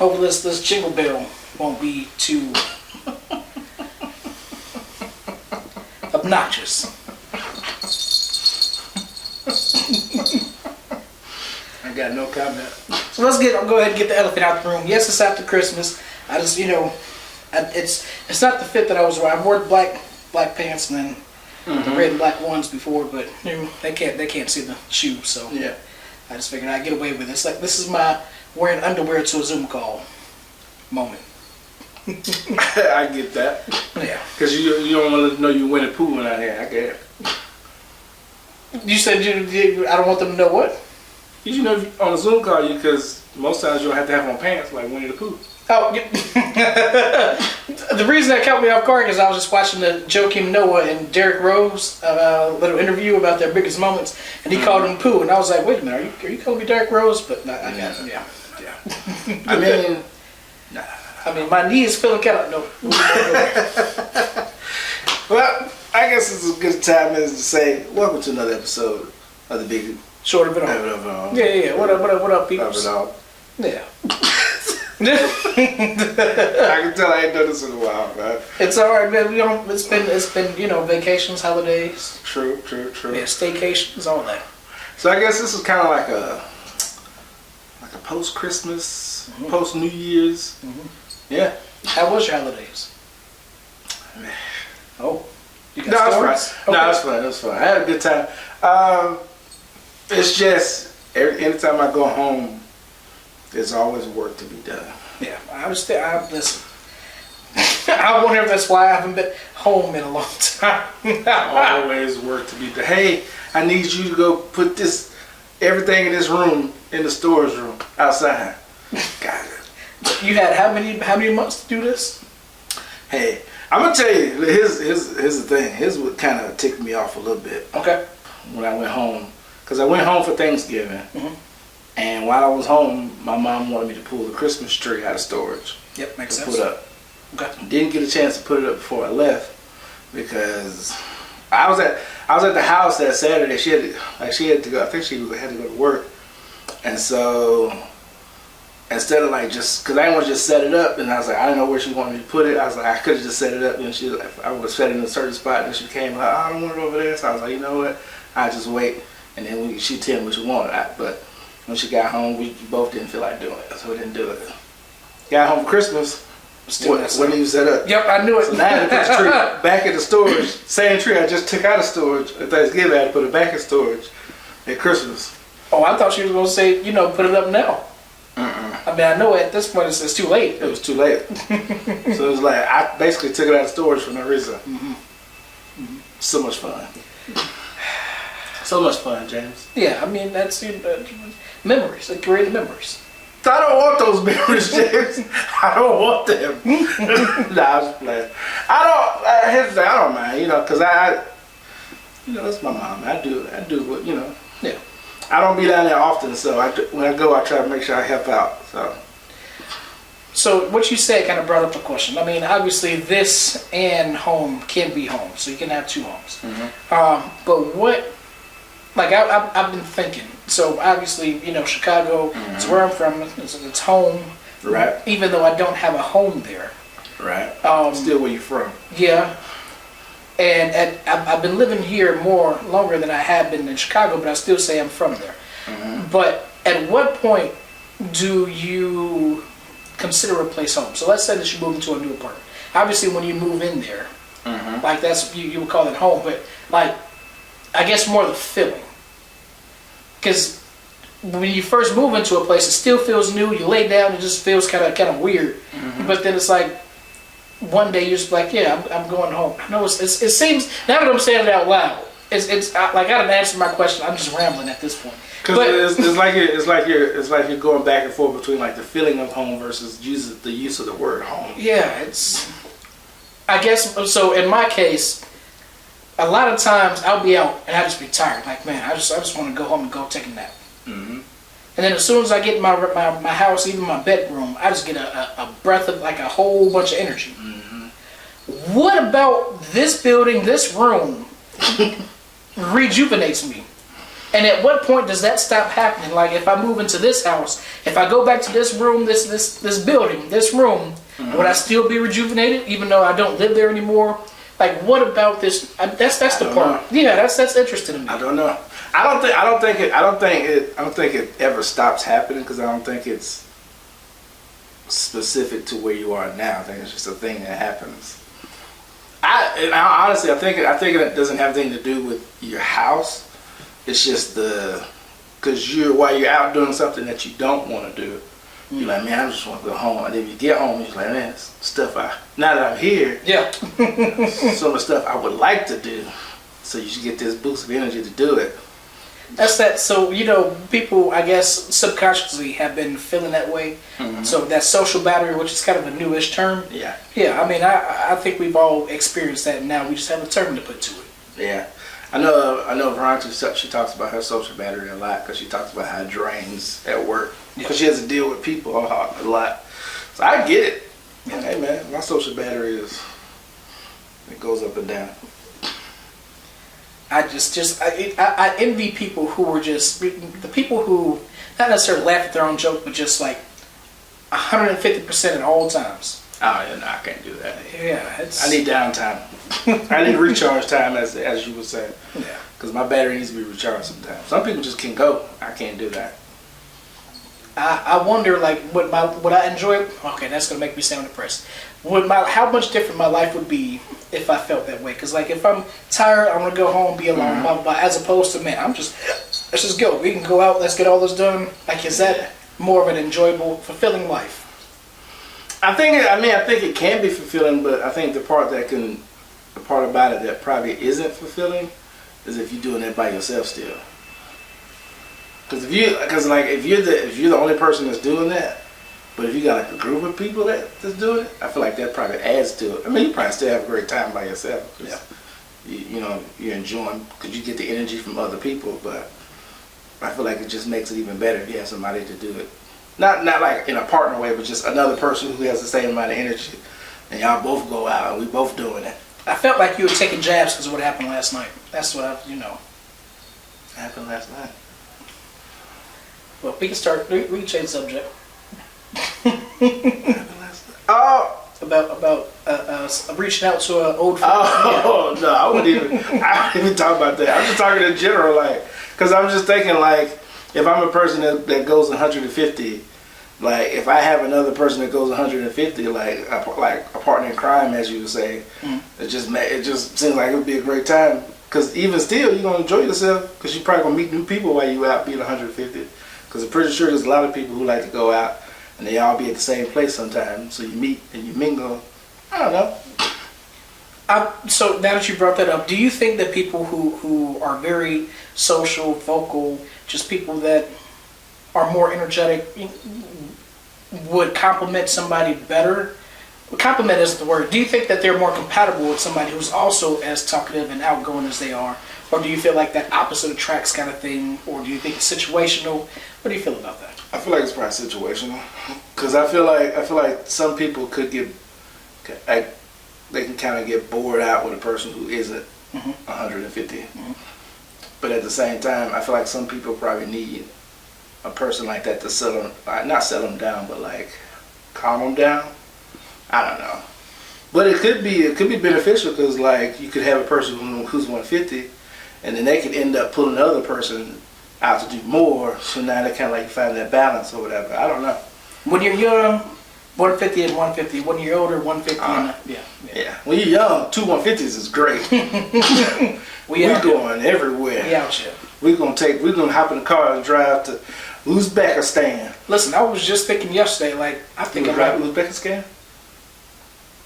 Hopefully this jingle bell won't be too obnoxious. I got no comment. So let's go ahead and get the elephant out the room. Yes, it's after Christmas. I just, it's not the fit that I was wearing. I wore black pants and then the red and black ones before, but they can't see the shoes, so yeah. I just figured I'd get away with it. It's like, this is my wearing underwear to a Zoom call moment. I get that. Yeah. Because you don't want to know you Winnie Pooh out here. I get it. You said I don't want them to know what? You know, on a Zoom call, because most times you don't have to have on pants like Winnie the Pooh. Oh, the reason that caught me off guard is I was just watching the Joakim Noah and Derrick Rose little interview about their biggest moments, and he called him Pooh, and I was like, wait a minute, are you calling me Derrick Rose? But I got him, yeah. I mean, my knee is feeling kind of Well, I guess it's a good time is to say welcome to another episode of the Big Short of it all. Yeah. What up, people? Yeah. I can tell I ain't done this in a while, man. It's all right, man. It's been vacations, holidays. True. Yeah, staycations, all that. So I guess this is kind of like a post Christmas, post New Year's. Yeah. How was your holidays? Oh, you got stories? Okay. No, it was fun. I had a good time. It's just anytime I go home, there's always work to be done. Yeah, listen. I wonder if that's why I haven't been home in a long time. Always work to be done. Hey, I need you to go put everything in this room in the storage room outside. Got it. You had how many months to do this? Hey, I'm gonna tell you. Here's the thing. Here's what kind of ticked me off a little bit. Okay. When I went home, because I went home for Thanksgiving. And while I was home, my mom wanted me to pull the Christmas tree out of storage. Yep, makes sense. Put up. Okay. Didn't get a chance to put it up before I left because I was at the house that Saturday. She had to go. I think she had to go to work, and so instead of just because I didn't want to just set it up, and I was like, I didn't know where she wanted me to put it. I was like, I could have just set it up, and I would have set it in a certain spot, and she came like, I don't want it over there. So I was like, you know what? I'll just wait, and then she tell me what she wanted. But when she got home, we both didn't feel like doing it, so we didn't do it. Got home for Christmas. When you set up? Yep, I knew it. So now I had to put the tree back in the storage. Same tree I just took out of storage at Thanksgiving. I had to put it back in storage at Christmas. Oh, I thought she was going to say, put it up now. I mean, I know at this point it's too late. It was too late. So it was like, I basically took it out of storage for no reason. So much fun. So much fun, James. Yeah, I mean, that's memories. Like creative memories. I don't want those memories, James. I don't want them. Nah, I was just playing. I don't mind, because that's my mom. I do what, Yeah. I don't be down there often, so when I go, I try to make sure I help out, So what you said kind of brought up a question. I mean, obviously this and home can be home, so you can have two homes. But what, I've been thinking, so obviously, Chicago is where I'm from, it's home. Right. Even though I don't have a home there. Right. Still where you from. Yeah. And I've been living here longer than I have been in Chicago, but I still say I'm from there. But at what point do you consider a place home? So let's say that you move into a new apartment. Obviously, when you move in there, that's you would call it home. But I guess more the feeling, because when you first move into a place, it still feels new. You lay down, it just feels kind of weird. But then it's like one day you're just like, yeah, I'm going home. I know it seems, now that I'm saying it out loud, it's like I didn't answer my question. I'm just rambling at this point. Because it's like you're going back and forth between the feeling of home versus the use of the word home. Yeah, I guess so. In my case, a lot of times I'll be out and I just be tired. Like, man, I just want to go home and go take a nap. And then as soon as I get in my house, even my bedroom, I just get a breath of a whole bunch of energy. What about this building, this room, rejuvenates me? And at what point does that stop happening? Like if I move into this house, if I go back to this room, this building, this room, would I still be rejuvenated even though I don't live there anymore? Like what about this? That's the part. Yeah, that's interesting to me. I don't know. I don't think it ever stops happening because I don't think it's specific to where you are now. I think it's just a thing that happens. Honestly, I think it doesn't have anything to do with your house. It's just because while you're out doing something that you don't want to do, you're like, man, I just want to go home. And then you get home, you're like, man, stuff now that I'm here, yeah, some of the stuff I would like to do. So you should get this boost of energy to do it. That's that. So people, I guess, subconsciously have been feeling that way. Mm-hmm. So that social battery, which is kind of a newish term. Yeah. Yeah. I mean, I think we've all experienced that. Now we just have a term to put to it. Yeah. I know Veronica, she talks about her social battery a lot because she talks about how it drains at work because she has to deal with people a lot. So I get it. Yeah. Hey man, my social battery it goes up and down. I envy people who were just the people who not necessarily laugh at their own joke, but just like 150% at all times. Oh yeah, no, I can't do that. Yeah, I need downtime. I need recharge time, as you would say. Yeah. Because my battery needs to be recharged sometimes. Some people just can go. I can't do that. I wonder, like, would I enjoy it? Okay, that's gonna make me sound depressed. How much different my life would be if I felt that way? Because like, if I'm tired, I'm gonna go home, be alone, blah, blah, blah, as opposed to, man, let's just go. We can go out. Let's get all this done. Like, is that more of an enjoyable, fulfilling life? I think it can be fulfilling, but I think the part about it that probably isn't fulfilling is if you're doing it by yourself still. Because if you're the only person that's doing that, but if you got like a group of people that's doing it, I feel like that probably adds to it. I mean, you probably still have a great time by yourself. Yeah. You're enjoying because you get the energy from other people, but I feel like it just makes it even better if you have somebody to do it. Not like in a partner way, but just another person who has the same amount of energy, and y'all both go out and we both doing it. I felt like you were taking jabs because of what happened last night. That's what happened last night. Well, we can change the subject. Oh, about reaching out to an old friend. Oh no, I wouldn't even talk about that. I'm just talking in general, like, because I'm just thinking like, if I'm a person that goes 150. Like, if I have another person that goes 150, like a partner in crime, as you would say, it just seems like it would be a great time. Because even still, you're going to enjoy yourself because you're probably going to meet new people while you out being 150. Because I'm pretty sure there's a lot of people who like to go out and they all be at the same place sometimes. So you meet and you mingle. I don't know. So now that you brought that up, do you think that people who are very social, vocal, just people that are more energetic would compliment somebody better? Compliment isn't the word. Do you think that they're more compatible with somebody who's also as talkative and outgoing as they are? Or do you feel like that opposite attracts kind of thing? Or do you think it's situational? What do you feel about that? I feel like it's probably situational. Because I feel like some people could they can kind of get bored out with a person who isn't 150. Mm-hmm. But at the same time, I feel like some people probably need a person like that to not settle them down, but like calm them down. I don't know, but it could be beneficial because like you could have a person who's 150, and then they could end up pulling the other person out to do more. So now they kind of like find that balance or whatever. I don't know. When you're young, 150 and 150. When you're older, 150 yeah. When you're young, 2 150s is great. We're going everywhere. We out here. We're gonna hop in the car and drive to Uzbekistan. Listen, I was just thinking yesterday, like, I think about Uzbekistan?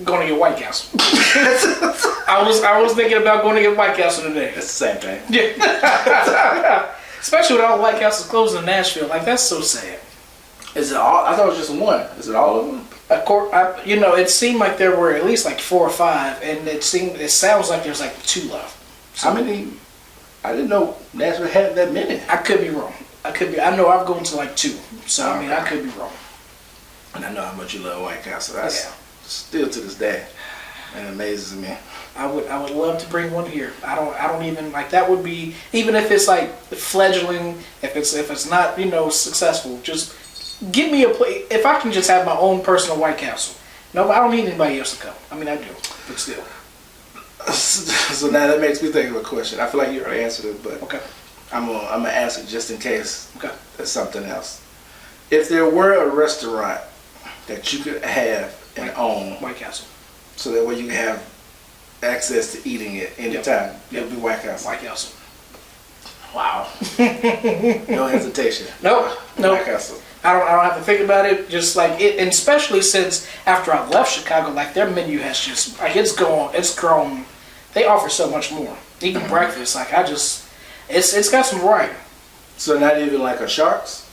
Going to get White Castle. I was thinking about going to get White Castle today. It's the same thing. Yeah. Especially with all the White Castles closing in Nashville. Like, that's so sad. Is it all? I thought it was just one. Is it all of them? It seemed like there were at least like 4 or 5, and it sounds like there's like 2 left. So, how many? I didn't know Nashville had that many. I could be wrong. I know I've gone to like 2. So, I mean, I could be wrong. And I know how much you love White Castle. That's still to this day. It amazes me. I would love to bring one here. I don't even like that would be, even if it's like fledgling, if it's not, successful, just give me a place. If I can just have my own personal White Castle. No, I don't need anybody else to come. I mean, I do, but still. So now that makes me think of a question. I feel like you already answered it, but Okay. I'm gonna ask it just in case. Okay. There's something else. If there were a restaurant that you could have and own, White Castle. so that way you can have access to eating it anytime, it would be White Castle. White Castle. Wow. No hesitation. Nope. White Castle. I don't have to think about it. Just like it, and especially since after I left Chicago, like their menu has just like it's grown. They offer so much more. Even breakfast, like it's got some variety. So not even like a Sharks?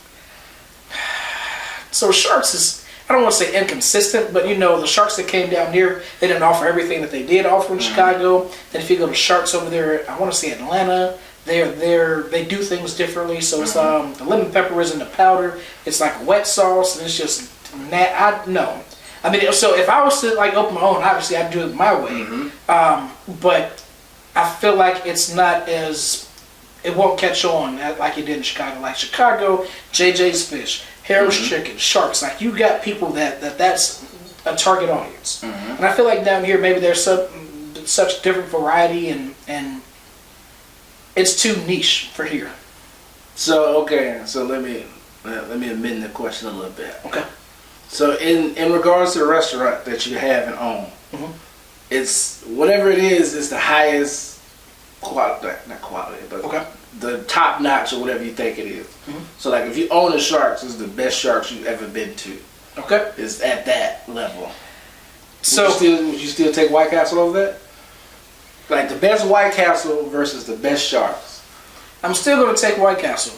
So Sharks is, I don't want to say inconsistent, but the Sharks that came down here, they didn't offer everything that they did offer in Chicago. Then if you go to Sharks over there, I want to say Atlanta, they do things differently. So it's the lemon pepper is in the powder. It's like a wet sauce, and it's just I mean, so if I was to like open my own, obviously I'd do it my way. But I feel like it's not as, it won't catch on like it did in Chicago. Like Chicago, JJ's Fish, Harris Chicken, Sharks. Like you got people that's a target audience. And I feel like down here maybe there's such different variety and it's too niche for here. So so let me amend the question a little bit. Okay. So in regards to the restaurant that you have and own, it's whatever it is, it's the highest quality, not quality, but the top notch or whatever you think it is. So like if you own a Sharks, it's the best Sharks you've ever been to. Okay. It's at that level. So would you still take White Castle over that? Like the best White Castle versus the best Sharks. I'm still going to take White Castle.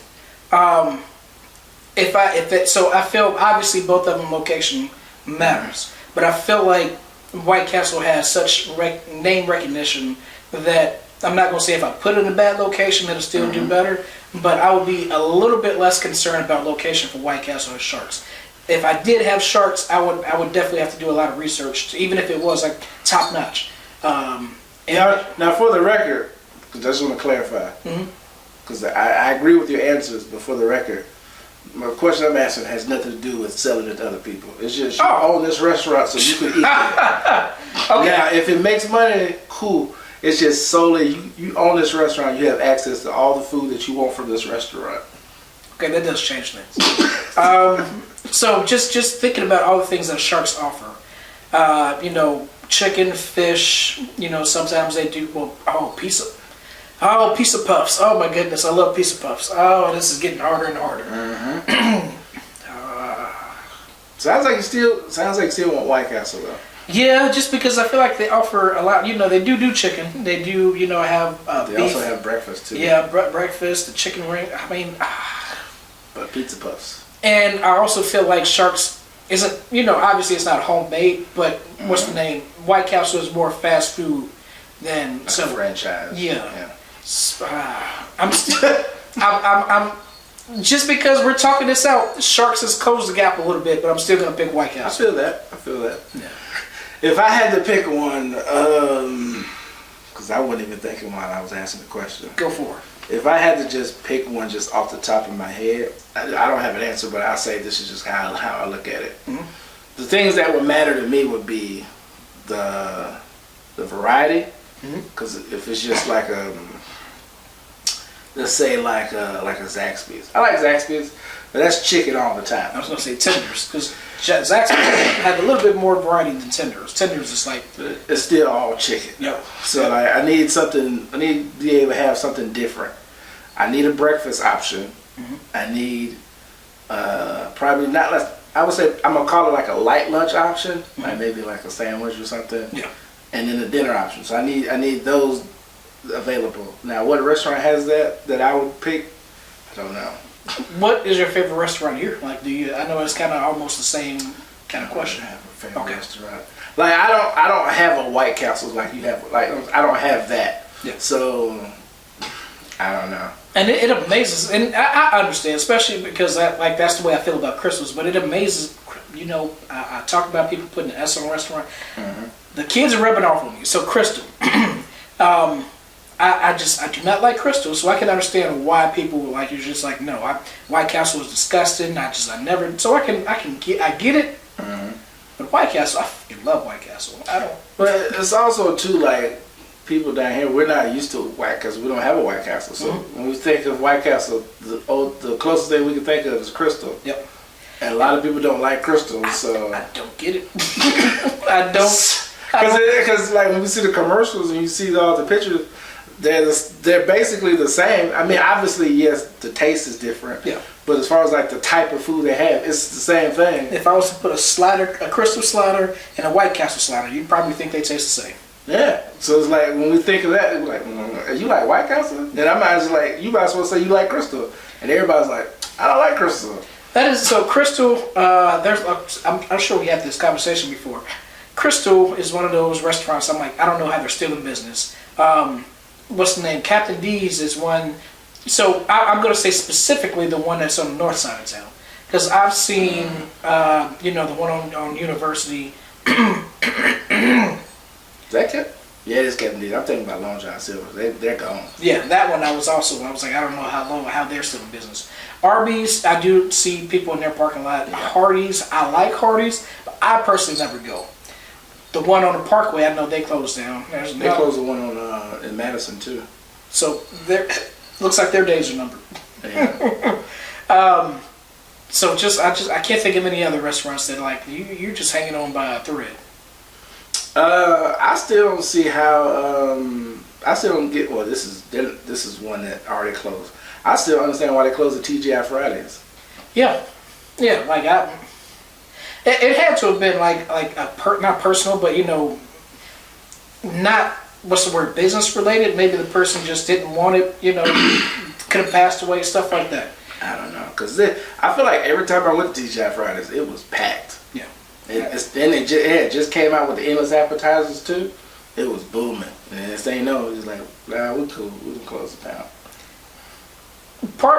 So I feel obviously both of them location matters, but I feel like White Castle has such name recognition that I'm not going to say if I put it in a bad location it'll still do better, but I would be a little bit less concerned about location for White Castle or Sharks. If I did have Sharks, I would definitely have to do a lot of research, even if it was like top notch. Now for the record, because I just want to clarify, because I agree with your answers, but for the record, my question I'm asking has nothing to do with selling it to other people. It's just you own this restaurant so you can eat it. Okay. Now, if it makes money, cool. It's just solely you own this restaurant. You have access to all the food that you want from this restaurant. Okay, that does change things. So just thinking about all the things that Sharks offer, chicken, fish. Sometimes they do pizza puffs. Oh my goodness, I love pizza puffs. Oh, this is getting harder and harder. Sounds like you still want White Castle though. Yeah, just because I feel like they offer a lot. They do chicken. They do have They beef. also have breakfast too. Yeah, breakfast, the chicken ring. I mean, but pizza puffs. And I also feel like Sharks isn't. Obviously it's not homemade, but what's the name? White Castle is more fast food than like a franchise. Yeah. I'm still. I'm just because we're talking this out. Sharks has closed the gap a little bit, but I'm still gonna pick White Castle. I feel that. Yeah. If I had to pick one, because I wasn't even thinking while I was asking the question. Go for it. If I had to just pick one just off the top of my head, I don't have an answer, but I'll say this is just how I look at it. The things that would matter to me would be the variety, because if it's just like let's say like a Zaxby's. I like Zaxby's, but that's chicken all the time. I was gonna say tenders because Zaxby's have a little bit more variety than tenders. Tenders is like it's still all chicken. Yep. So like, I need to be able to have something different. I need a breakfast option. I need probably not less. I would say I'm gonna call it like a light lunch option, like maybe like a sandwich or something. Yeah. And then a dinner option. So I need those available. Now, what restaurant has that I would pick? I don't know. What is your favorite restaurant here? Like, I know it's kind of almost the same kind of question. I have a favorite restaurant. Like, I don't have a White Castle like you have. Like, I don't have that. Yeah. So, I don't know. And it amazes, and I understand, especially because that's the way I feel about Christmas. But it amazes I talk about people putting an S on restaurant. The kids are rubbing off on me. So Crystal, I do not like Crystal, so I can understand why people like you're just like no. White Castle is disgusting. I never. So I get it. But White Castle, I fucking love White Castle. I don't. But it's also too like people down here. We're not used to White Castle. We don't have a White Castle. So when we think of White Castle, the closest thing we can think of is Crystal. Yep. And a lot of people don't like Crystal, so I don't get it. I don't. Because like when we see the commercials and you see all the pictures, they're basically the same. I mean, obviously, yes, the taste is different. Yeah. But as far as like the type of food they have, it's the same thing. If I was to put a Crystal slider and a White Castle slider, you'd probably think they taste the same. Yeah. So it's like when we think of that, we're like, you like White Castle? Then I might just like, you might as well say you like Crystal. And everybody's like, I don't like Crystal. That is so. Crystal. I'm sure we had this conversation before. Crystal is one of those restaurants. I'm like, I don't know how they're still in business. What's the name? Captain D's is one. So I'm going to say specifically the one that's on the north side of town, because I've seen, the one on University. Is that Captain? Yeah, it is Captain D's. I'm thinking about Long John Silver. They're gone. Yeah, that one I was like, I don't know how they're still in business. Arby's, I do see people in their parking lot. Yeah. Hardee's, I like Hardee's, but I personally never go. The one on the Parkway, I know they closed down. They closed the one on in Madison too. So looks like their days are numbered. Yeah. So I can't think of any other restaurants that like you're just hanging on by a thread. I still don't see how. I still don't get. Well, this is one that already closed. I still don't understand why they closed the TGI Fridays. Yeah, like it had to have been like not personal, but not what's the word, business related. Maybe the person just didn't want it. Could have passed away, stuff like that. I don't know, cause I feel like every time I went to TGI Fridays, it was packed. Yeah. It just came out with the endless appetizers too. It was booming. And next thing you know, it was like, nah, we cool. We can close it down.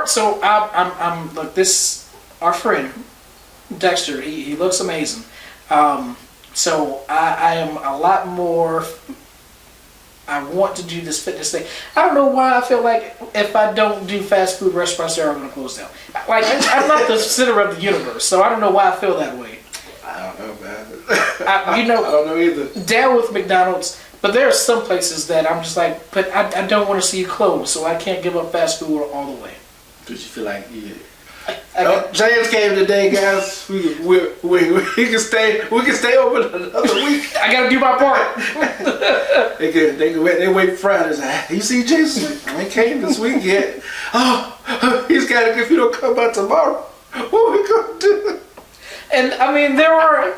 So I'm look, this our friend Dexter. He looks amazing. So I am a lot more. I want to do this fitness thing. I don't know why I feel like if I don't do fast food restaurants, they're all going to close down. Like I'm not the center of the universe, so I don't know why I feel that way. I don't know about it. I don't know either. Down with McDonald's, but there are some places that I'm just like, but I don't want to see you close, so I can't give up fast food all the way. But you feel like, yeah. James came today, guys. We can stay open another week. I gotta do my part. they wait Fridays. You see Jason? He came this week yet. Oh, he's got to. If you don't come out tomorrow, what we gonna do? And I mean, there are,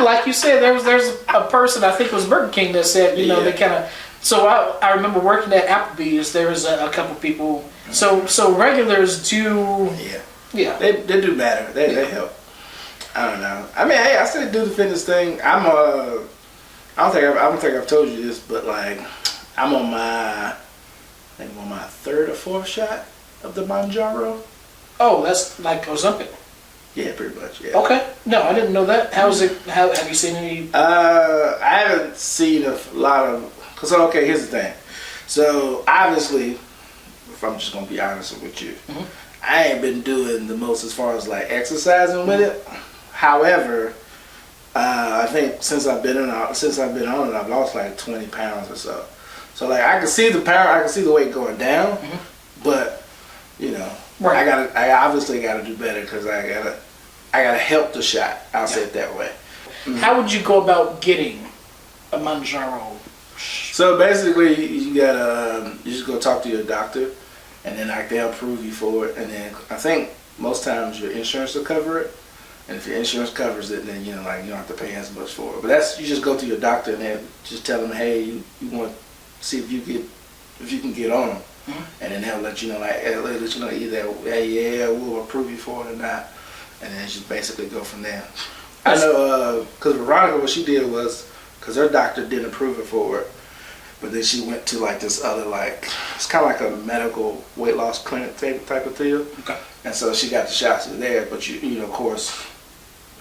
like you said, there's a person, I think it was Burger King, that said, they kind of. So I remember working at Applebee's. There was a couple people. So regulars do. Yeah. They do matter. They help. I don't know. I mean, hey, I still do the fitness thing. I don't think I've told you this, but like, I'm on my third or fourth shot of the Mounjaro. Oh, that's like Ozempic. Yeah, pretty much. Yeah. Okay. No, I didn't know that. How's it? Have you seen any? I haven't seen a lot of. Cause okay, here's the thing. So obviously, if I'm just gonna be honest with you, I ain't been doing the most as far as like exercising with it. However, I think since I've been on it, I've lost like 20 pounds or so. So like I can see the power, I can see the weight going down, but right. I obviously gotta do better because I gotta help the shot. I'll say it that way. How would you go about getting a Mounjaro? So basically, you just go talk to your doctor, and then like they'll approve you for it, and then I think most times your insurance will cover it, and if your insurance covers it, then you don't have to pay as much for it. But you just go to your doctor and then just tell them, hey, you want to see if you can get on them. And then they'll let you know, either, hey, yeah, we'll approve you for it or not. And then just basically go from there. I know, because Veronica, what she did was, because her doctor didn't approve it for it, but then she went to like this other, it's kind of like a medical weight loss clinic type of deal. Okay. And so she got the shots there, but you of course,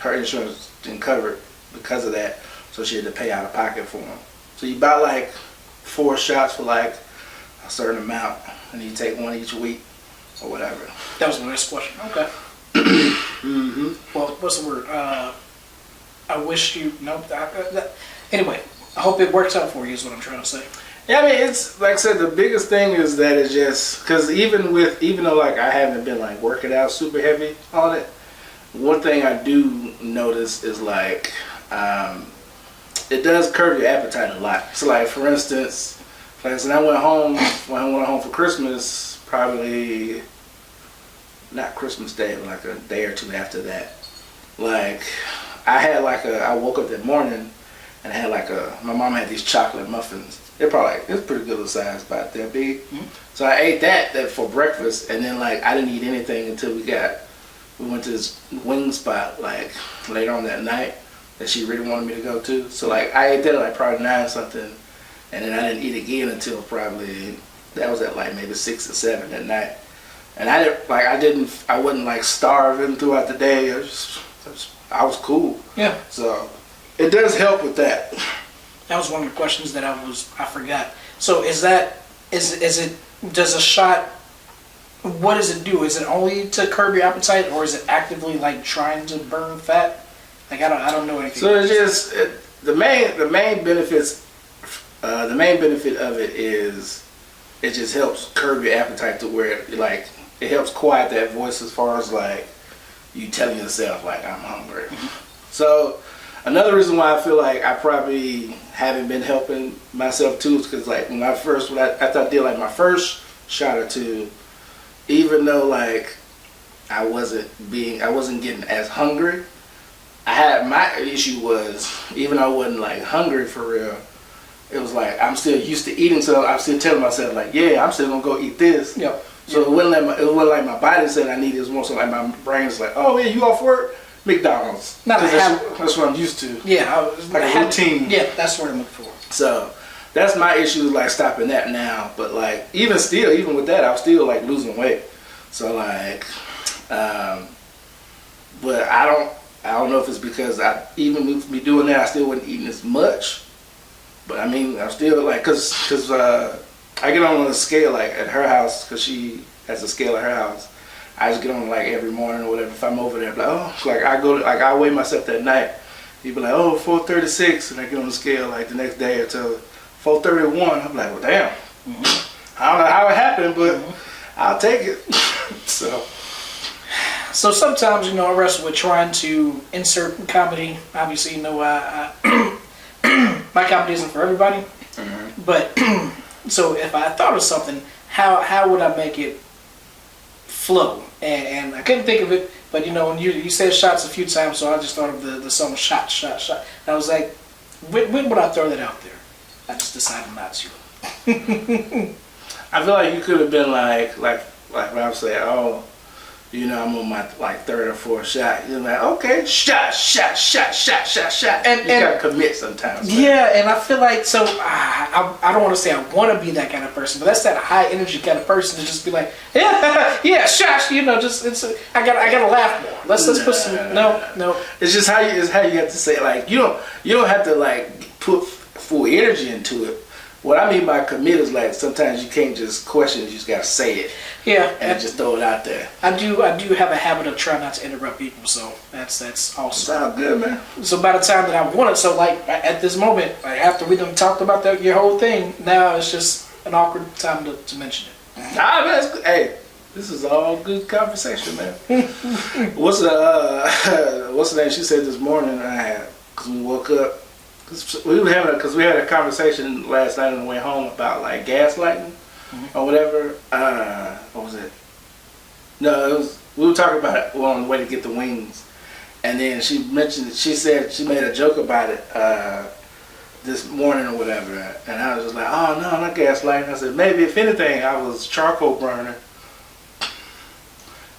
her insurance didn't cover it because of that, so she had to pay out of pocket for them. So you buy like 4 shots for like a certain amount, and you take one each week or whatever. That was my next question. Okay. Well, what's the word? I wish you. Nope. Anyway, I hope it works out for you. Is what I'm trying to say. Yeah, I mean, it's like I said, the biggest thing is that it's just because even though like I haven't been like working out super heavy on it, one thing I do notice is like it does curb your appetite a lot. So like for instance, like when I went home for Christmas, probably not Christmas Day, but like a day or two after that, like I woke up that morning and I had my mom had these chocolate muffins. It's pretty good of size, about that big. Mm-hmm. So I ate that for breakfast, and then like I didn't eat anything until we went to this wing spot like later on that night that she really wanted me to go to. So like I ate that at like probably 9 something, and then I didn't eat again until probably that was at like maybe 6 or 7 at night. And I wasn't like starving throughout the day. I was cool. Yeah. So it does help with that. That was one of the questions that I forgot. So does a shot, what does it do? Is it only to curb your appetite, or is it actively like trying to burn fat? Like I don't know anything. So it's just the main benefit of it is it just helps curb your appetite to where it helps quiet that voice as far as like you telling yourself like I'm hungry. So another reason why I feel like I probably haven't been helping myself too is because like after I did like my first shot or two, even though like I wasn't getting as hungry, my issue was even though I wasn't like hungry for real, it was like I'm still used to eating, so I'm still telling myself like, yeah, I'm still gonna go eat this. Yeah. So it wasn't like my body said I needed more, so like my brain was like, oh yeah, you off work? McDonald's. That's what I'm used to. Yeah, like a routine. Yeah, that's what I'm looking for. So that's my issue, like stopping that now. But like even with that, I was still like losing weight. So like, but I don't know if it's because even with me doing that, I still wasn't eating as much. But I mean, I'm still like, cause I get on a scale like at her house, cause she has a scale at her house. I just get on like every morning or whatever. If I'm over there, I weigh myself that night. You'd be like, oh, 436, and I get on the scale like the next day until 431. I'm like, well, damn. Mm-hmm. I don't know how it happened, but I'll take it. So sometimes, I wrestle with trying to insert comedy. Obviously, my comedy isn't for everybody. Mm-hmm. But so if I thought of something, how would I make it flow? And I couldn't think of it, but when you said shots a few times, so I just thought of the song shot. And I was like, when would I throw that out there? I just decided not to. I feel like you could have been like when I was saying, oh, I'm on my like 3rd or 4th shot. You're like, okay, shot. And you gotta commit sometimes. Man. Yeah, and I feel like I don't want to say I want to be that kind of person, but that's that high energy kind of person to just be like, yeah, shot. I gotta laugh more. Let's put some no. It's just how you have to say it. Like you don't have to like put full energy into it. What I mean by commit is like sometimes you can't just question it, you just gotta say it. Yeah. And just throw it out there. I do have a habit of trying not to interrupt people, so that's awesome. Sounds good, man. So by the time that I want it, so like at this moment, like after we done talked about your whole thing, now it's just an awkward time to mention it. Nah, man, hey, this is all good conversation, man. What's the name she said this morning? Because we woke up. We had a conversation last night on the way home about like gaslighting or whatever. What was it? No, we were talking about it on the way to get the wings, and then she said she made a joke about it this morning or whatever, and I was just like, oh no, not gaslighting. I said maybe if anything, I was charcoal burner.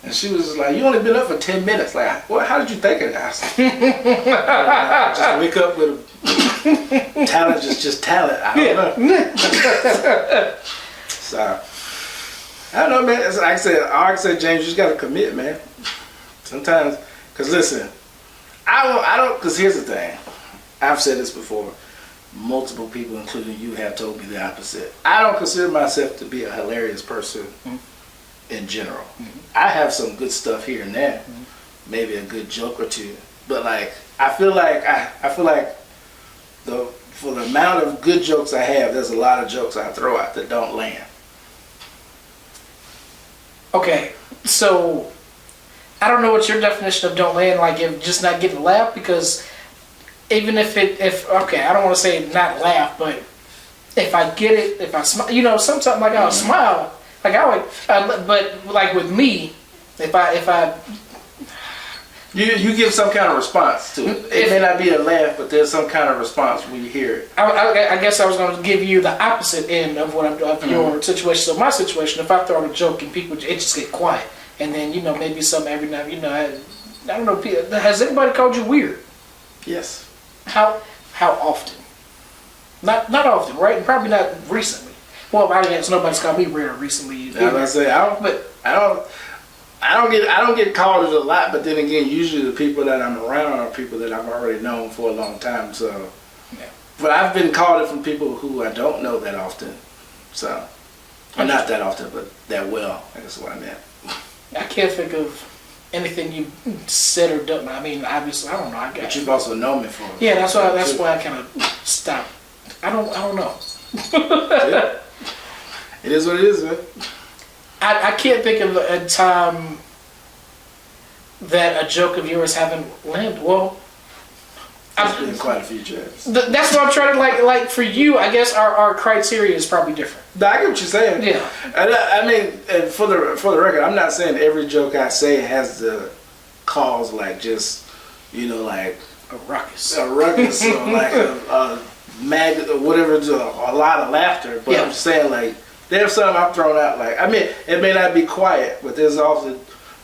And she was just like, you only been up for 10 minutes. Like, what? How did you think of that? Just wake up with a talent, just talent. I don't know. So, I don't know, man. It's like I said, James, you just got to commit, man. Sometimes, because listen, I don't, because here's the thing. I've said this before. Multiple people, including you, have told me the opposite. I don't consider myself to be a hilarious person in general. I have some good stuff here and there, maybe a good joke or two, but like I feel like for the amount of good jokes I have, there's a lot of jokes I throw out that don't land. Okay, so I don't know what your definition of don't land, like if just not getting a laugh, because even if okay, I don't want to say not laugh, but if I get it, if I smile, you know, sometimes like I'll smile, like I would, but like with me, if I you give some kind of response to it. It may not be a laugh, but there's some kind of response when you hear it. I guess I was going to give you the opposite end of what of your situation. So my situation, if I throw a joke and people, it just get quiet, and then you know maybe some every now, you know, I don't know. Has anybody called you weird? Yes. How often? Not often, right? And probably not recently. Well, I guess nobody's called me weird recently. I say I don't get called it a lot, but then again, usually the people that I'm around are people that I've already known for a long time. So, yeah. But I've been called it from people who I don't know that often. So, or not that often, but that well. That's what I meant. I can't think of anything you said or done. I mean, obviously, I don't know. But you've also known me for. Yeah, that's why I kind of stopped. I don't know. Yeah. It is what it is, man. I can't think of a time that a joke of yours haven't landed. Well, there's been quite a few jokes. That's what I'm trying to like for you. I guess our criteria is probably different. I get what you're saying. Yeah. I mean, and for the record, I'm not saying every joke I say has to cause like just, you know, like a ruckus, or like a maggot or whatever, a lot of laughter. But yeah. I'm just saying like there's some I've thrown out. Like I mean, it may not be quiet, but there's also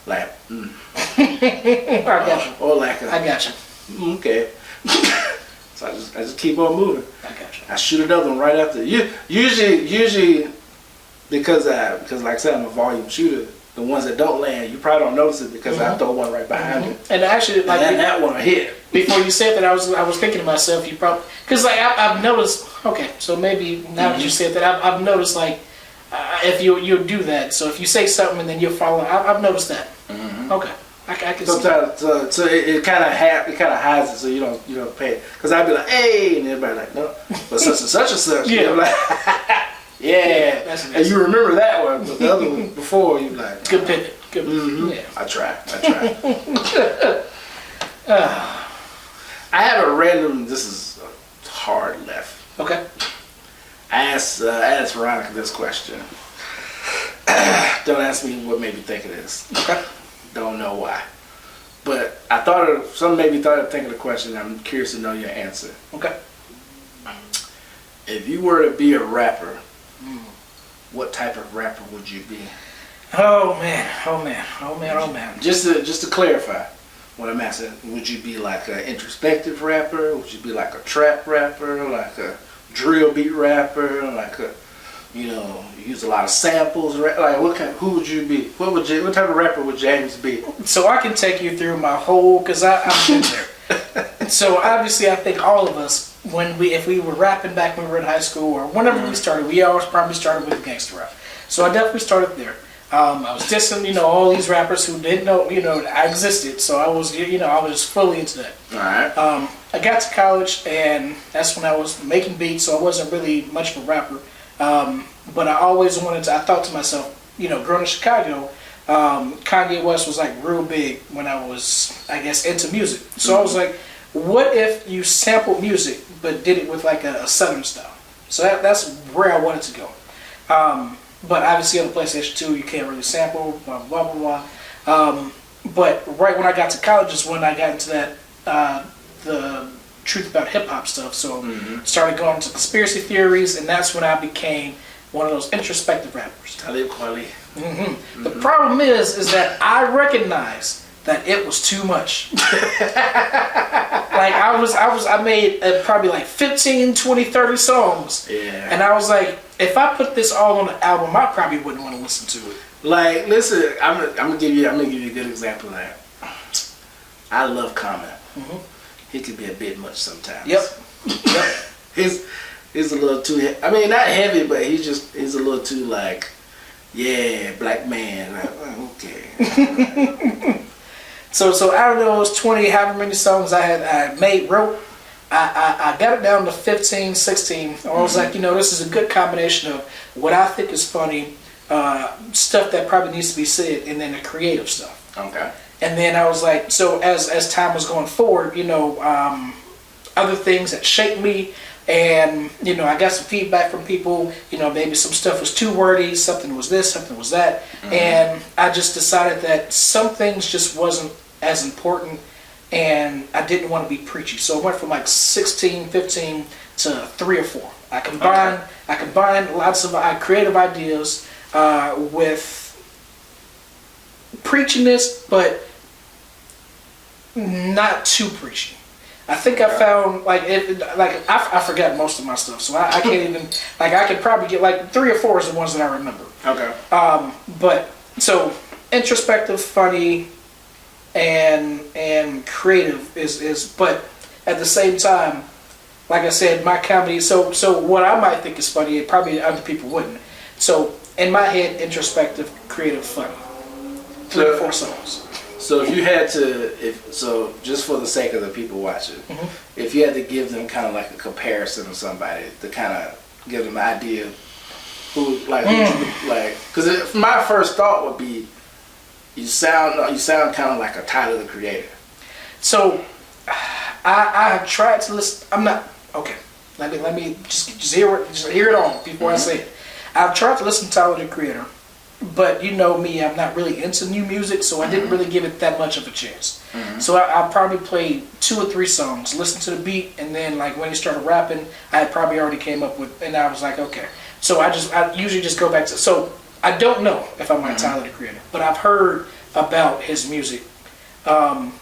like, I got you. Or like I got you. Okay. So I just keep on moving. I got you. I shoot another one right after. Usually because like I said, I'm a volume shooter. The ones that don't land, you probably don't notice it because I throw one right behind it. And actually, like that one hit. Before you said that, I was thinking to myself, you probably because like I've noticed. Okay, so maybe now that you said that, I've noticed like if you'll do that. So if you say something and then you'll follow, I've noticed that. Okay. I can sometimes so it kind of hides it so you don't pay it because I'd be like hey and everybody like no but such and such and such yeah like, yeah that's and you remember that one but the other one before you like good pivot good yeah I try I have a random this is a hard left okay I asked Veronica this question don't ask me what made me think of this okay. Don't know why, but I some maybe thought of thinking of the question. I'm curious to know your answer. Okay. If you were to be a rapper, what type of rapper would you be? Oh man. Just to clarify, what I'm asking, would you be like an introspective rapper? Would you be like a trap rapper? Like a drill beat rapper? Like a you use a lot of samples. Like who would you be? What type of rapper would James be? So I can take you through my whole, because I've been there. So obviously, I think all of us, if we were rapping back when we were in high school or whenever we started, we always probably started with gangster rap. So I definitely started there. I was dissing, all these rappers who didn't know, I existed. So I was, I was just fully into that. All right. I got to college, and that's when I was making beats. So I wasn't really much of a rapper. But I always I thought to myself, growing in Chicago, Kanye West was like real big when I was, I guess, into music. So I was like, what if you sampled music but did it with like a Southern style? So that's where I wanted to go. But obviously on the PlayStation 2, you can't really sample, blah, blah, blah, blah. But right when I got to college is when I got into that, the truth about hip hop stuff. So started going into conspiracy theories, and that's when I became one of those introspective rappers. Talib Kweli. The problem is that I recognized that it was too much. Like I made probably like 15, 20, 30 songs. Yeah. And I was like, if I put this all on the album, I probably wouldn't want to listen to it. Like, listen, I'm gonna give you a good example of that. I love Common. he can be a bit much sometimes. Yep. Yep. He's a little too. I mean, not heavy, but he's a little too like, yeah, black man. Like, oh, okay. So out of those 20, however many songs I wrote, I got it down to 15, 16. I was like, this is a good combination of what I think is funny, stuff that probably needs to be said, and then the creative stuff. Okay. And then I was like, so as time was going forward, other things that shaped me, and I got some feedback from people. Maybe some stuff was too wordy, something was this, something was that, and I just decided that some things just wasn't as important, and I didn't want to be preachy. So I went from like 16, 15 to 3 or 4. I combined lots of creative ideas with preachiness, but not too preachy. I think I found I forgot most of my stuff, so I can't even I could probably get like 3 or 4 is the ones that I remember. Okay. But so introspective, funny, and creative is but at the same time, like I said, my comedy. So what I might think is funny, probably other people wouldn't. So in my head, introspective, creative, funny. 3 or 4 songs. So if you had to, just for the sake of the people watching, if you had to give them kind of like a comparison of somebody to kind of give them an idea who because my first thought would be you sound kind of like a Tyler the Creator. So I have tried to listen. I'm not okay. Let me just hear it on before I say it. I've tried to listen to Tyler the Creator. But you know me, I'm not really into new music, so I didn't really give it that much of a chance. So I probably played 2 or 3 songs, listened to the beat, and then like when he started rapping, I had probably already came up with, and I was like, okay. So I usually just go back to, so I don't know if I'm like Tyler the Creator, but I've heard about his music. In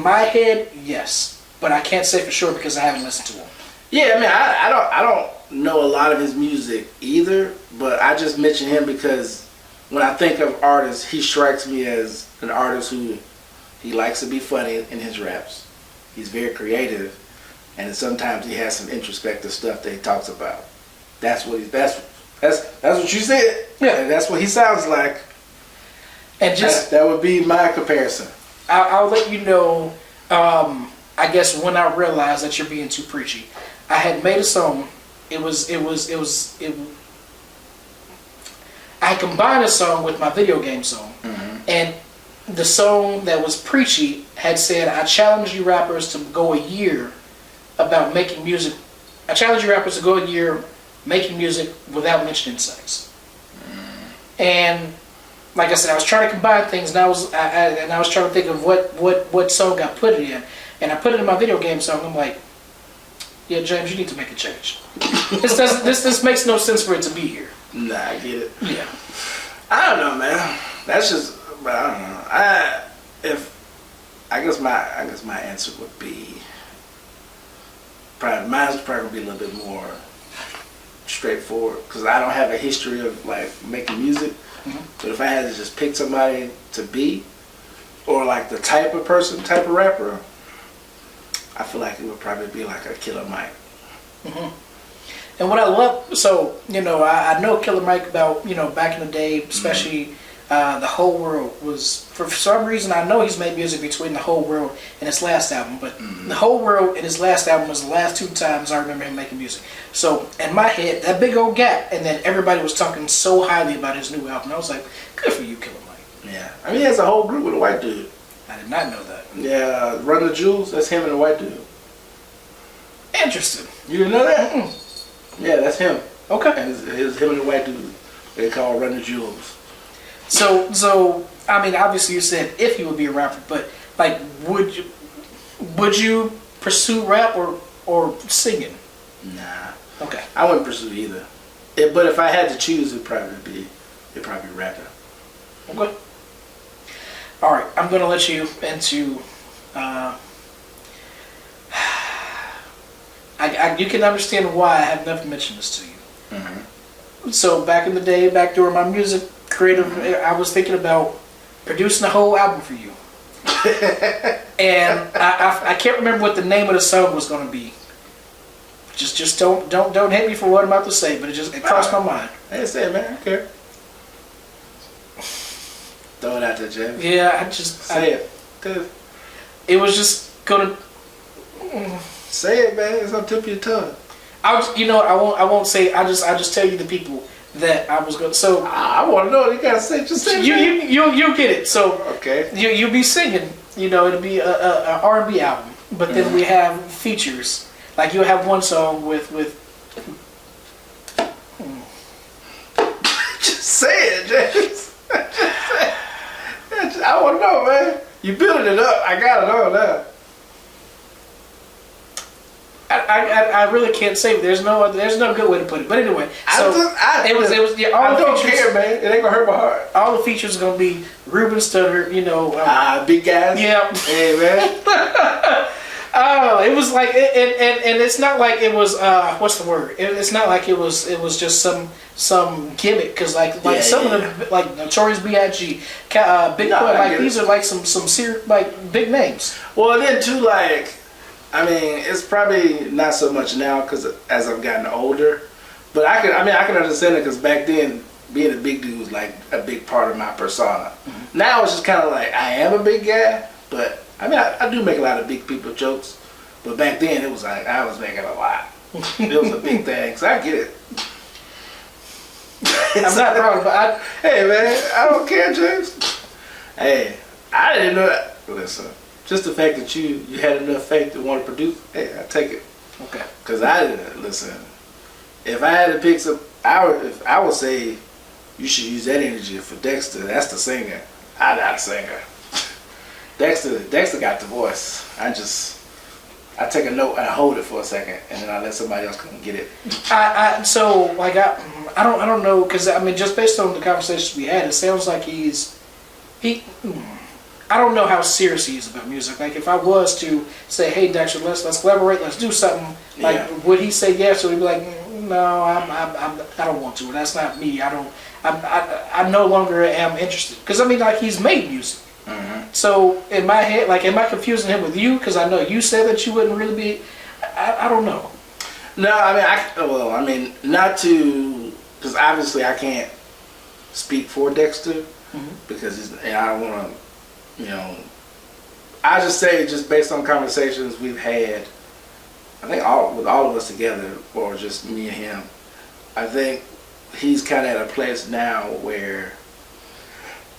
my head, yes, but I can't say for sure because I haven't listened to him. Yeah, I mean, I don't know a lot of his music either, but I just mention him because when I think of artists, he strikes me as an artist who he likes to be funny in his raps. He's very creative, and sometimes he has some introspective stuff that he talks about. That's what you said. Yeah, and that's what he sounds like. And just that would be my comparison. I'll let you know. I guess when I realized that you're being too preachy, I had made a song. I combined a song with my video game song, and the song that was preachy had said, "I challenge you rappers to go a year about making music. I challenge you rappers to go a year making music without mentioning sex." And like I said, I was trying to combine things, and I was trying to think of what song I put it in, and I put it in my video game song. I'm like, yeah, James, you need to make a change. This makes no sense for it to be here. Nah, I get it. Yeah. I don't know, man. That's just, but I don't know. I guess my answer would be mine's probably be a little bit more straightforward because I don't have a history of like making music. But if I had to just pick somebody to be, or like the type of rapper, I feel like it would probably be like a Killer Mike. And what I love, so, I know Killer Mike about, back in the day, especially The Whole World was, for some reason, I know he's made music between The Whole World and his last album, but The Whole World and his last album was the last 2 times I remember him making music. So, in my head, that big old gap, and then everybody was talking so highly about his new album. I was like, good for you, Killer Mike. Yeah. I mean, he has a whole group with a white dude. I did not know that. Yeah, Run the Jewels, that's him and a white dude. Interesting. You didn't know that? Yeah, that's him. Okay. And it's him and the white dude. They call Run the Jewels. So I mean, obviously you said if you would be a rapper, but like, would you pursue rap or singing? Nah. Okay. I wouldn't pursue either. But if I had to choose, it'd probably be rapping. Okay. All right, I'm gonna let you into. You can understand why I have never mentioned this to you. So back in the day, back during my music creative, I was thinking about producing a whole album for you. And I can't remember what the name of the song was going to be. Just don't hit me for what I'm about to say, but it crossed my mind. I didn't say it, man. I care. Throw it out there, James. Yeah, say it. Good. It was just gonna. Say it, man. It's on the tip of your tongue. I won't say. I just tell you the people that I was going. So I want to know. You gotta say. Just say it. You'll get it. So okay. You'll be singing. It'll be a R&B album, but then we have features. Like you'll have one song with. Just say it, James. I want to know, man. You building it up. I got it all now. I really can't say. There's no good way to put it. But anyway, so it was. Yeah, all I the don't features, care, man. It ain't gonna hurt my heart. All the features are gonna be Ruben Studdard. Big guys. Yeah. Hey, man. Oh, it was like, and it's not like it was. What's the word? It's not like it was just some gimmick, because like some of them, like Notorious B.I.G., Big Pun, these are like some serious, like, big names. Well, then too, like, I mean, it's probably not so much now because as I've gotten older, but I can understand it, because back then being a big dude was like a big part of my persona. Mm-hmm. Now it's just kind of like I am a big guy, but I mean I do make a lot of big people jokes, but back then it was like I was making a lot. It was a big thing, so I get it. I'm not wrong, but hey man, I don't care, James. Hey, I didn't know that. Listen. Just the fact that you had enough faith to want to produce, hey, I take it. Okay. Because I didn't listen. If I had to pick some, I would say you should use that energy for Dexter. That's the singer. I'm not a singer. Dexter got the voice. I take a note and I hold it for a second, and then I let somebody else come and get it. I don't know, because I mean, just based on the conversations we had, it sounds like he. I don't know how serious he is about music. Like, if I was to say, "Hey, Dexter, let's collaborate, let's do something," like, would he say yes, or would he be like, "No, I don't want to. That's not me. I no longer am interested." Because I mean, like, he's made music. Mm-hmm. So in my head, like, am I confusing him with you? Because I know you said that you wouldn't really be. I don't know. No, I mean, not to, because obviously I can't speak for Dexter, mm-hmm. because I don't want to. I just say, just based on conversations we've had, I think with all of us together, or just me and him, I think he's kind of at a place now where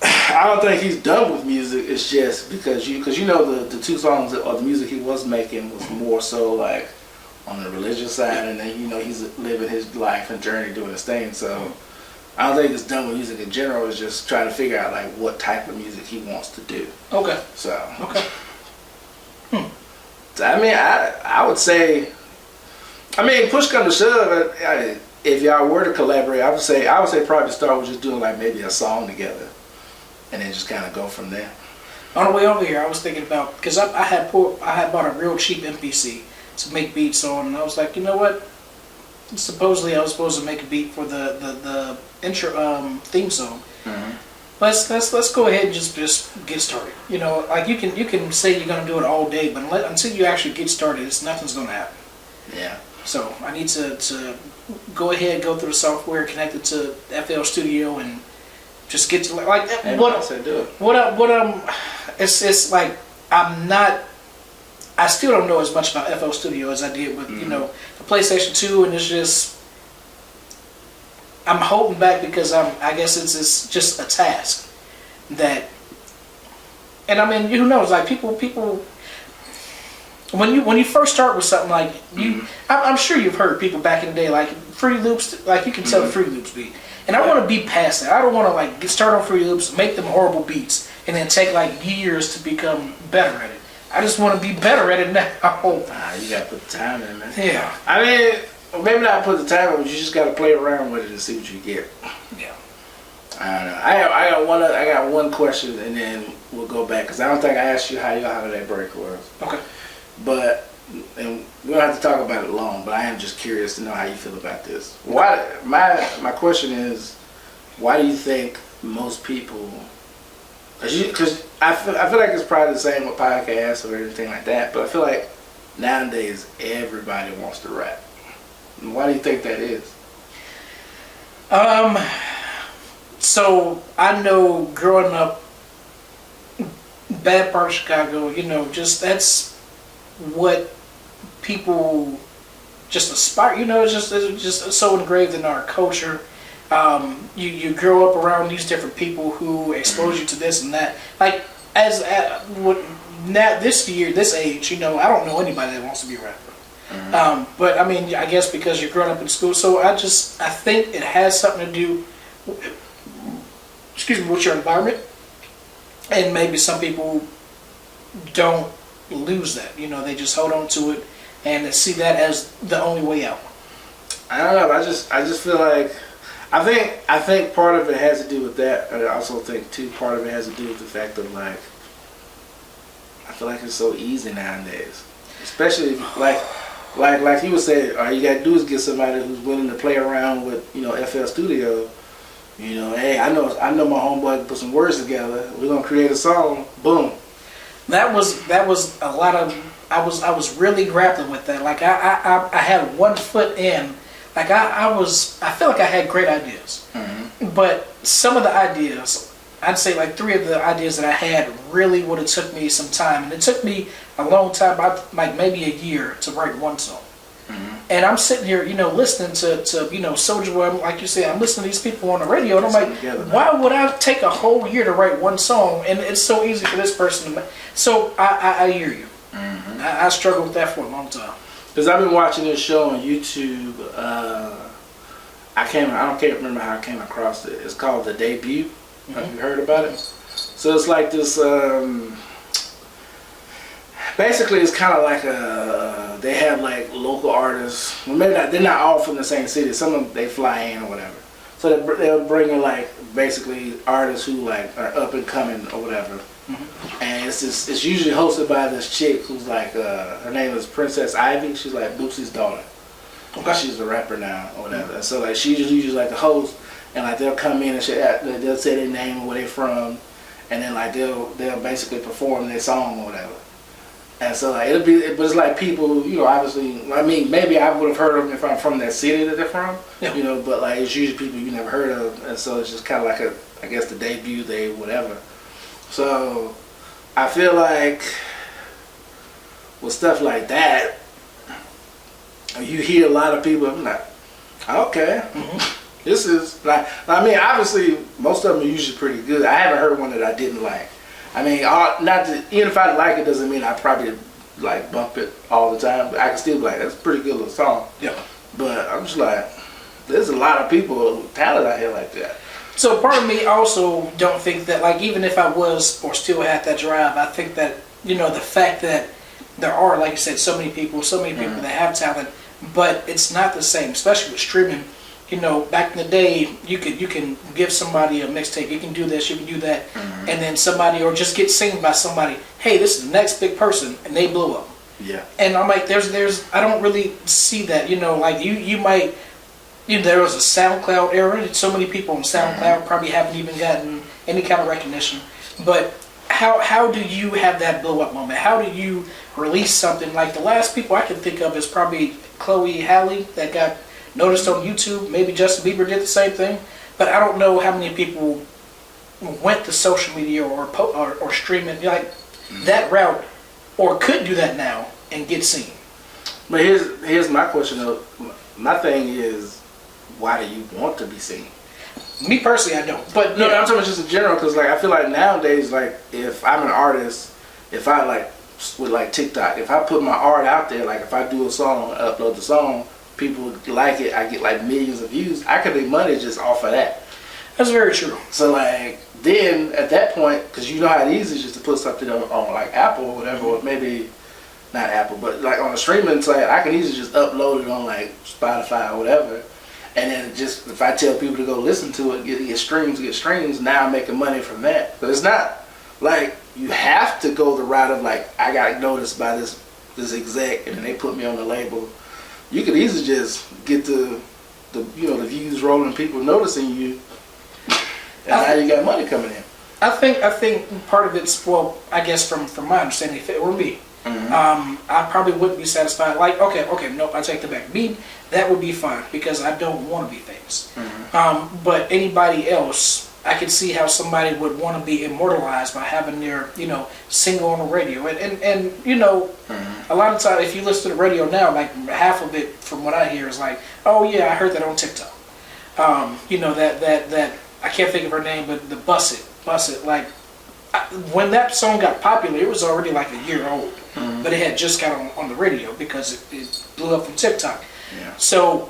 I don't think he's done with music. It's just because the two songs or the music he was making was more so like on the religious side, and then he's living his life and journey doing his thing. So I don't think it's done with music in general. It's just trying to figure out like what type of music he wants to do. Okay. So. Okay. So, I mean, I would say, push come to shove, if y'all were to collaborate, I would say probably start with just doing like maybe a song together, and then just kind of go from there. On the way over here, I was thinking about, because I had bought a real cheap MPC to make beats on, and I was like, you know what? Supposedly I was supposed to make a beat for the intro theme song. Mm-hmm. Let's go ahead and just get started. Like, you can say you're gonna do it all day, but until you actually get started, nothing's gonna happen. Yeah. So I need to go ahead, go through the software, connect it to FL Studio, and just get to like It's like I still don't know as much about FL Studio as I did with mm-hmm. The PlayStation 2, and it's just. I'm holding back because I guess it's just a task that, and I mean, who knows? Like, people, when you first start with something like you, mm-hmm. I'm sure you've heard people back in the day, like Fruity Loops, like you can tell the Fruity Loops beat, and I want to be past that. I don't want to like start on Fruity Loops, make them horrible beats, and then take like years to become better at it. I just want to be better at it now. You gotta put the time in, man. Yeah. I mean. Well, maybe not put the time in, but you just got to play around with it and see what you get. Yeah. I don't know. I got one question, and then we'll go back, because I don't think I asked you how your holiday break was. Okay. But, and we don't have to talk about it long, but I am just curious to know how you feel about this. Why? My question is, why do you think most people? Because I feel like it's probably the same with podcasts or anything like that. But I feel like nowadays everybody wants to rap. Why do you think that is? So I know growing up, bad part of Chicago, just that's what people just aspire. It's just so engraved in our culture. You grow up around these different people who expose you to this and that. Like now this age, I don't know anybody that wants to be a rapper. But I mean, I guess because you're growing up in school, so I think it has something to do, with your environment, and maybe some people don't lose that. They just hold on to it and they see that as the only way out. I don't know. I just feel like I think part of it has to do with that, and I also think too part of it has to do with the fact of like I feel like it's so easy nowadays, especially like you would say, all you gotta do is get somebody who's willing to play around with FL Studio. Hey, I know my homeboy can put some words together. We're gonna create a song. Boom. That was a lot of. I was really grappling with that. Like I had one foot in. Like I feel like I had great ideas, but some of the ideas, I'd say like 3 of the ideas that I had really would have took me some time, and it took me a long time, about like maybe a year, to write one song. And I'm sitting here, listening to Soulja Boy, like you said, I'm listening to these people on the radio, and I'm like, why would I take a whole year to write one song? And it's so easy for this person to make. So I hear you. I struggled with that for a long time. Because I've been watching this show on YouTube. I can't remember how I came across it. It's called The Debut. Have you heard about it? So it's like this. Basically, it's kind of like they have like local artists. Well, maybe not. They're not all from the same city. Some of them they fly in or whatever. So they'll bring in like basically artists who like are up and coming or whatever. And it's usually hosted by this chick who's like her name is Princess Ivy. She's like Boopsie's daughter. Okay. She's a rapper now or whatever. And so like she's usually like the host, and like they'll come in and they'll say their name and where they're from, and then like they'll basically perform their song or whatever. And so like but it's like people, obviously. I mean, maybe I would have heard of them if I'm from that city that they're from, But like it's usually people you never heard of, and so it's just kind of like I guess the debut day, whatever. So I feel like with stuff like that, you hear a lot of people. I'm like, okay, this is like. I mean, obviously most of them are usually pretty good. I haven't heard one that I didn't like. I mean, even if I like it, doesn't mean I probably like bump it all the time. But I can still be like, that's a pretty good little song. Yeah. But I'm just like, there's a lot of people with talent out here like that. So part of me also don't think that, like, even if I was or still had that drive, I think that, the fact that there are, like you said, so many people that have talent, but it's not the same, especially with streaming. Back in the day, you can give somebody a mixtape, you can do this, you can do that, and then somebody, or just get seen by somebody, hey, this is the next big person, and they blow up. Yeah. And I'm like, I don't really see that, like you might, there was a SoundCloud era, so many people on SoundCloud probably haven't even gotten any kind of recognition, but how do you have that blow up moment? How do you release something? Like the last people I can think of is probably Chloe Halle that got noticed on YouTube. Maybe Justin Bieber did the same thing, but I don't know how many people went to social media or streaming like that route, or could do that now and get seen. But here's my question though. My thing is, why do you want to be seen? Me personally, I don't. But no, I'm talking about just in general, because like I feel like nowadays, like if I'm an artist, if I like with like TikTok, if I put my art out there, like if I do a song, upload the song, people like it, I get like millions of views. I could make money just off of that. That's very true. So like then at that point, because you know how easy it is just to put something on like Apple or whatever, or maybe not Apple, but like on a streaming site, I can easily just upload it on like Spotify or whatever. And then just if I tell people to go listen to it, get streams, now I'm making money from that. But it's not like you have to go the route of like I got noticed by this exec and then they put me on the label. You could easily just get the views rolling, people noticing you, and now you got money coming in. I think part of it's, well, I guess from my understanding, if it were me, I probably wouldn't be satisfied. Like, okay, no, I take that back. Me, that would be fine because I don't want to be famous. But anybody else, I could see how somebody would want to be immortalized by having their, single on the radio. And a lot of times, if you listen to the radio now, like half of it, from what I hear, is like, oh yeah, I heard that on TikTok. That I can't think of her name, but the Bust It. Like, when that song got popular, it was already like a year old, but it had just got on the radio because it blew up from TikTok. Yeah. So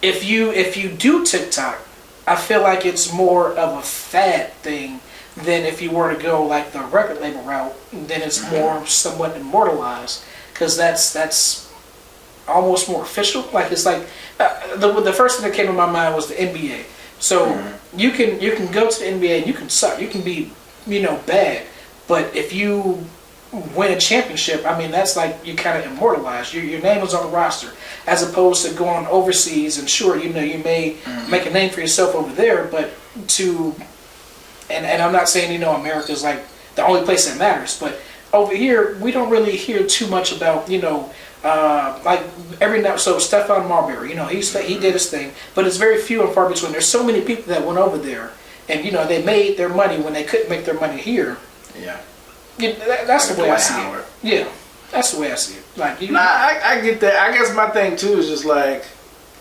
if you do TikTok, I feel like it's more of a fad thing than if you were to go like the record label route. Then it's more somewhat immortalized because that's almost more official. Like, it's like the first thing that came to my mind was the NBA. So you can go to the NBA and you can suck, you can be bad, but if you win a championship, I mean, that's like you kind of immortalized. Your name is on the roster, as opposed to going overseas. And sure, you may make a name for yourself over there, but and I'm not saying America's like the only place that matters, but over here we don't really hear too much about like every now. So Stephon Marbury, he did his thing, but it's very few and far between. There's so many people that went over there, and they made their money when they couldn't make their money here. Yeah. That's the way I see it. Yeah, that's the way I see it. Like, I get that. I guess my thing too is just like,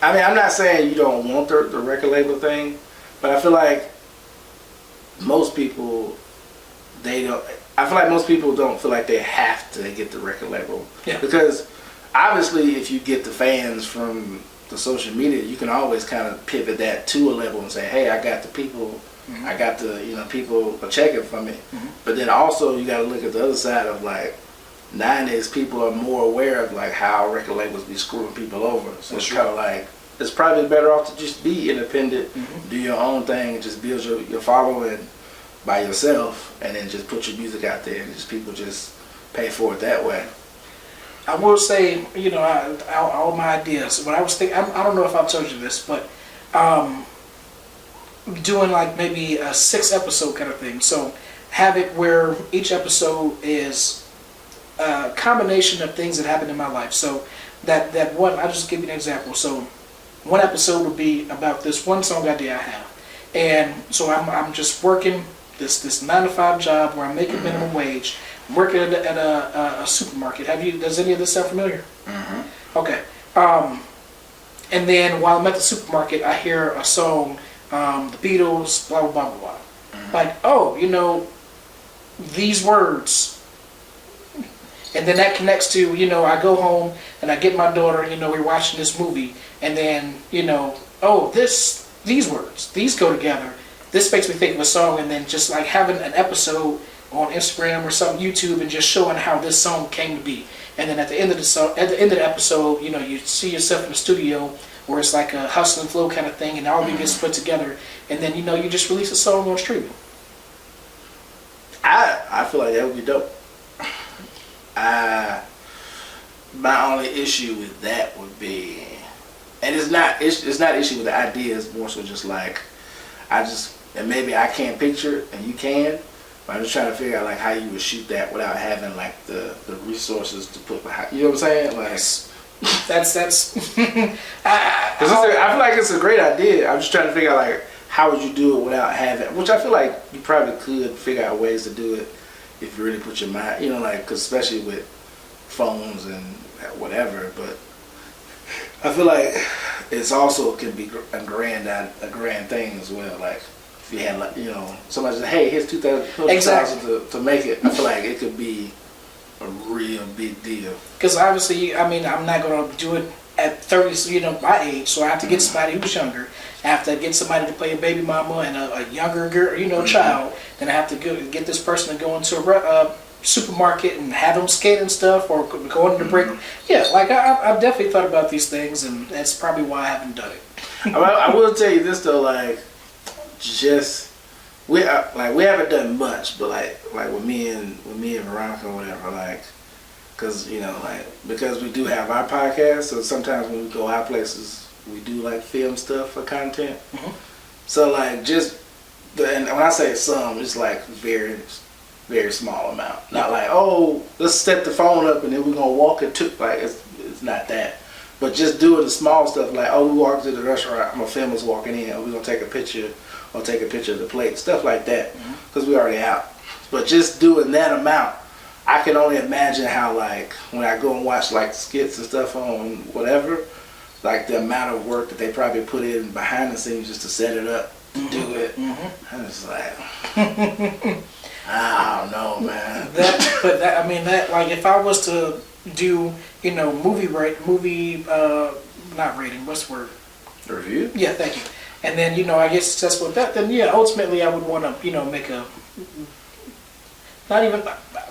I mean, I'm not saying you don't want the record label thing, but I feel like most people, I feel like most people don't feel like they have to get the record label. Yeah. Because obviously, if you get the fans from the social media, you can always kind of pivot that to a level and say, hey, I got the people. I got the, people are checking for me. But then also you got to look at the other side of like, nowadays people are more aware of like how record labels be screwing people over. So it's kind of like, it's probably better off to just be independent, do your own thing, and just build your following by yourself, and then just put your music out there, and just people just pay for it that way. I will say, all my ideas. When I was thinking, I don't know if I've told you this, but doing like maybe a 6-episode kind of thing. So have it where each episode is a combination of things that happened in my life. So that one, I'll just give you an example. So one episode would be about this one song idea I have, and so I'm just working this 9-to-5 job where I'm making minimum wage. I'm working at a supermarket. Does any of this sound familiar? Okay. And then while I'm at the supermarket, I hear a song. The Beatles, blah, blah, blah, blah, blah. Like, oh, these words. And then that connects to, I go home and I get my daughter, we're watching this movie. And then, oh, these words, these go together. This makes me think of a song. And then just like having an episode on Instagram or some YouTube and just showing how this song came to be. And then at the end of the episode, you see yourself in the studio where it's like a hustle and flow kind of thing, and all of it gets put together, and then you just release a song on streaming. I feel like that would be dope. My only issue with that would be, and it's not an issue with the idea. It's more so just like and maybe I can't picture it and you can, but I'm just trying to figure out like how you would shoot that without having like the resources to put behind. You know what I'm saying? Like. That's I feel like it's a great idea. I'm just trying to figure out like how would you do it without having, which I feel like you probably could figure out ways to do it if you really put your mind, like, cause especially with phones and whatever. But I feel like it's also can be a grand thing as well. Like if you had like somebody said, hey, here's $2,000 to make it. I feel like it could be a real big deal. Because obviously, I mean, I'm not going to do it at 30, my age, so I have to get somebody who's younger. I have to get somebody to play a baby mama and a younger girl, child. Then I have to get this person to go into a supermarket and have them skate and stuff, or go into the break. Yeah, like I've definitely thought about these things, and that's probably why I haven't done it. I will tell you this though, like, we haven't done much, but like with me and Veronica or whatever, like, cause because we do have our podcast, so sometimes when we go our places, we do like film stuff for content. So like just and when I say some, it's like very, very small amount. Not like, oh, let's set the phone up and then we're gonna walk it to. Like it's not that. But just doing the small stuff like, oh, we walk to the restaurant, I'm gonna film us walking in, or we're gonna take a picture, or take a picture of the plate, stuff like that, because we already out. But just doing that amount, I can only imagine how, like, when I go and watch like skits and stuff on whatever, like the amount of work that they probably put in behind the scenes just to set it up to do it. And it's like, I don't know, man. I mean, like, if I was to do, movie, not rating, what's the word? Review? Yeah, thank you. And then, I get successful with that, then, yeah, ultimately I would want to, make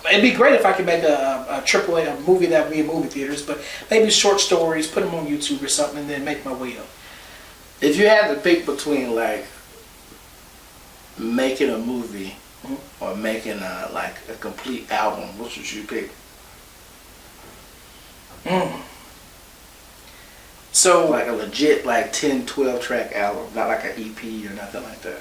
it'd be great if I could make a AAA, a movie that would be in movie theaters, but maybe short stories, put them on YouTube or something, and then make my way up. If you had to pick between, like, making a movie or making a complete album, which would you pick? So, like a legit 10, 12 track album, not like an EP or nothing like that.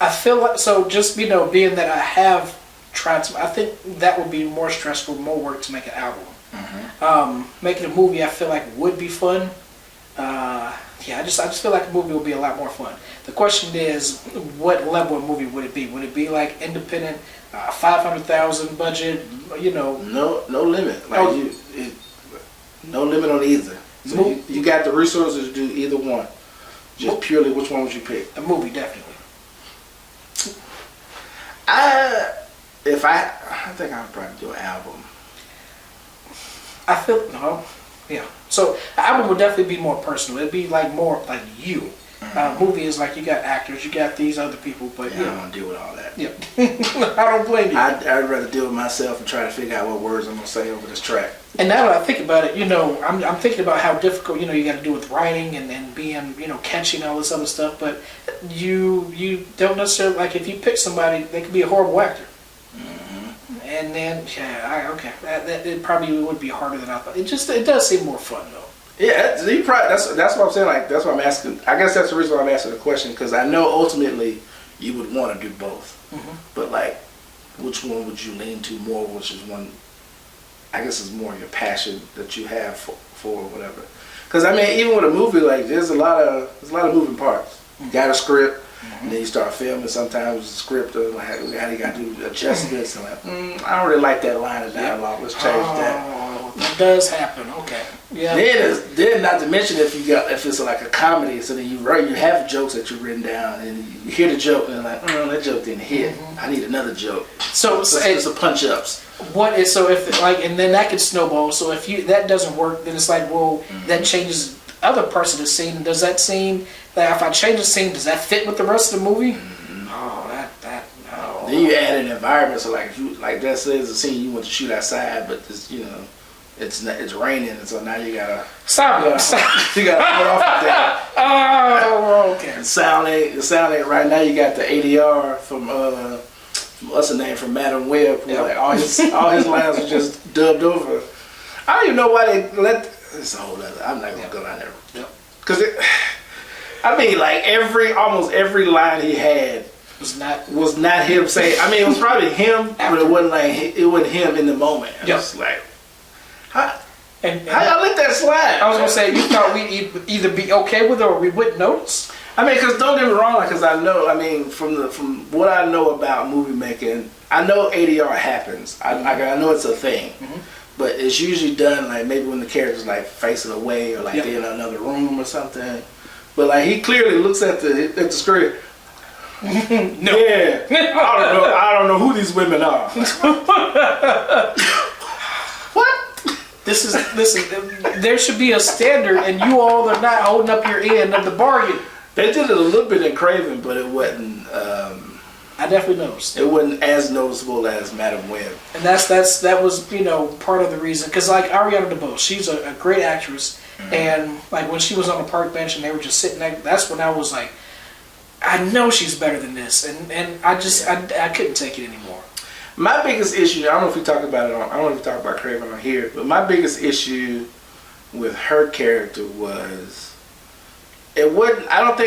I feel like, so just, being that I have tried to, I think that would be more stressful, more work to make an album. Making a movie, I feel like would be fun. I just feel like a movie would be a lot more fun. The question is, what level of movie would it be? Would it be like independent, 500,000 budget? No limit. No limit on either. So you got the resources to do either one. Just purely, which one would you pick? A movie, definitely. I think I would probably do an album. So the album would definitely be more personal. It'd be like more like you. Movie is like you got actors, you got these other people, but I don't want to deal with all that. Yeah, I don't blame you. I'd rather deal with myself and try to figure out what words I'm gonna say over this track. And now that I think about it, I'm thinking about how difficult you got to do with writing and being catchy and all this other stuff. But you don't necessarily, like, if you pick somebody, they could be a horrible actor. And then it probably would be harder than I thought. It does seem more fun though. Yeah, that's what I'm saying. Like, that's what I'm asking. I guess that's the reason why I'm asking the question, because I know ultimately you would want to do both. But like, which one would you lean to more? Which is one? I guess is more your passion that you have for whatever. Because I mean, even with a movie, like, there's a lot of moving parts. You got a script, and then you start filming. Sometimes the script, like, how you got to do adjustments, and like, I don't really like that line of dialogue. Let's change that. That does happen. Okay. Yeah. Then not to mention if it's like a comedy, so then you have jokes that you've written down, and you hear the joke, and like, that joke didn't hit. I need another joke. So it's a punch ups. And then that could snowball. So if that doesn't work, then it's like, well, that changes the other parts of the scene. Does that scene, like, if I change the scene, does that fit with the rest of the movie? No. Then you add an environment, so like, if you, like, that says a scene you want to shoot outside, but it's raining, and so now you gotta stop. You gotta put off the that. Oh, okay. The sound ain't right now. You got the ADR from what's the name, from Madam Web, who like all his lines are just dubbed over. I don't even know why they let. It's a whole other. I'm not gonna go down there. Because I mean, like, almost every line he had was not him saying. I mean, it was probably him, but it wasn't him in the moment. It's like, how y'all let that slide? I was gonna say, you thought we'd either be okay with it or we wouldn't notice. I mean, because don't get me wrong, because I know. I mean, from what I know about movie making, I know ADR happens. I know it's a thing, but it's usually done like maybe when the character's like facing away or like they're in another room or something. But like, he clearly looks at the screen. No. Yeah. I don't know who these women are. What? This is there should be a standard, and you all are not holding up your end of the bargain. They did it a little bit in Kraven, but it wasn't. I definitely noticed. It wasn't as noticeable as Madam Web. And that was part of the reason, because like Ariana DeBose, she's a great actress, and like when she was on the park bench and they were just sitting there, that's when I was like, I know she's better than this, and I couldn't take it anymore. My biggest issue, I don't know if we talk about it I don't know if we talk about Kraven on here, but my biggest issue with her character was, it wasn't. I don't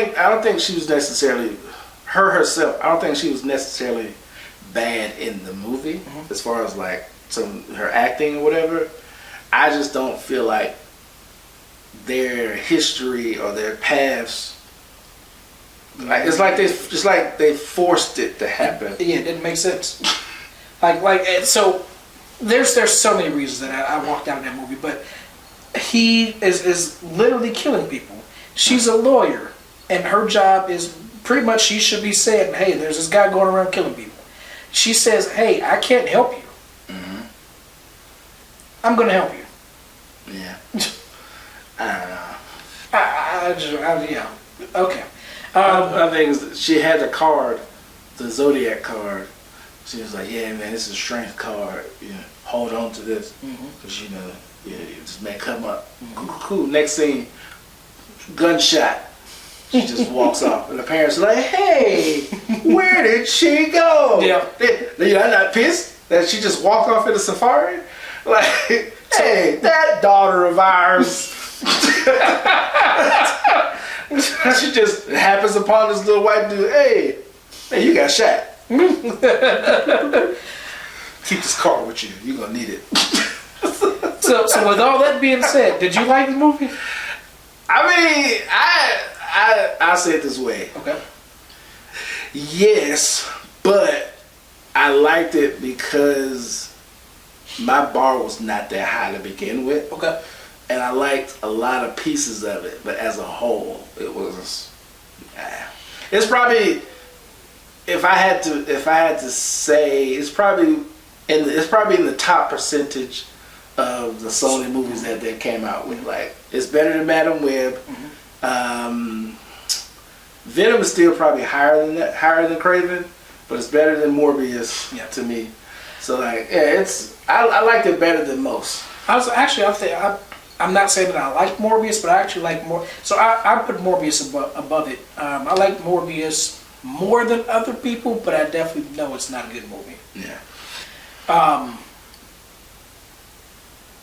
think she was necessarily. herself, I don't think she was necessarily bad in the movie as far as like her acting or whatever. I just don't feel like their history or their paths, like it's like they forced it to happen. Yeah, it didn't make sense. and so there's so many reasons that I walked out of that movie, but he is literally killing people. She's a lawyer, and her job is pretty much, she should be saying, hey, there's this guy going around killing people. She says, hey, I can't help you. I'm going to help you. Yeah. I don't know. Yeah. Okay. I think she had the card, the Zodiac card. She was like, yeah, man, this is a strength card. You know, hold on to this. Because, you know, this may come up. Cool. Next scene, gunshot. She just walks off. And the parents are like, hey, where did she go? Yeah. I'm not pissed that she just walked off in a safari. Like, hey, that daughter of ours. She just happens upon this little white dude. Hey, you got shot. Keep this car with you. You're going to need it. So with all that being said, did you like the movie? I mean, I'll say it this way. Okay. Yes, but I liked it because my bar was not that high to begin with. Okay. And I liked a lot of pieces of it, but as a whole, it was. It's probably, if I had to say, it's probably in the top percentage of the Sony movies that came out with. Like, it's better than Madam Web. Venom is still probably higher than Kraven, but it's better than Morbius to me. So like, yeah, I liked it better than most. I'm not saying that I like Morbius, but I actually like more. So I put Morbius above it. I like Morbius more than other people, but I definitely know it's not a good movie. Yeah.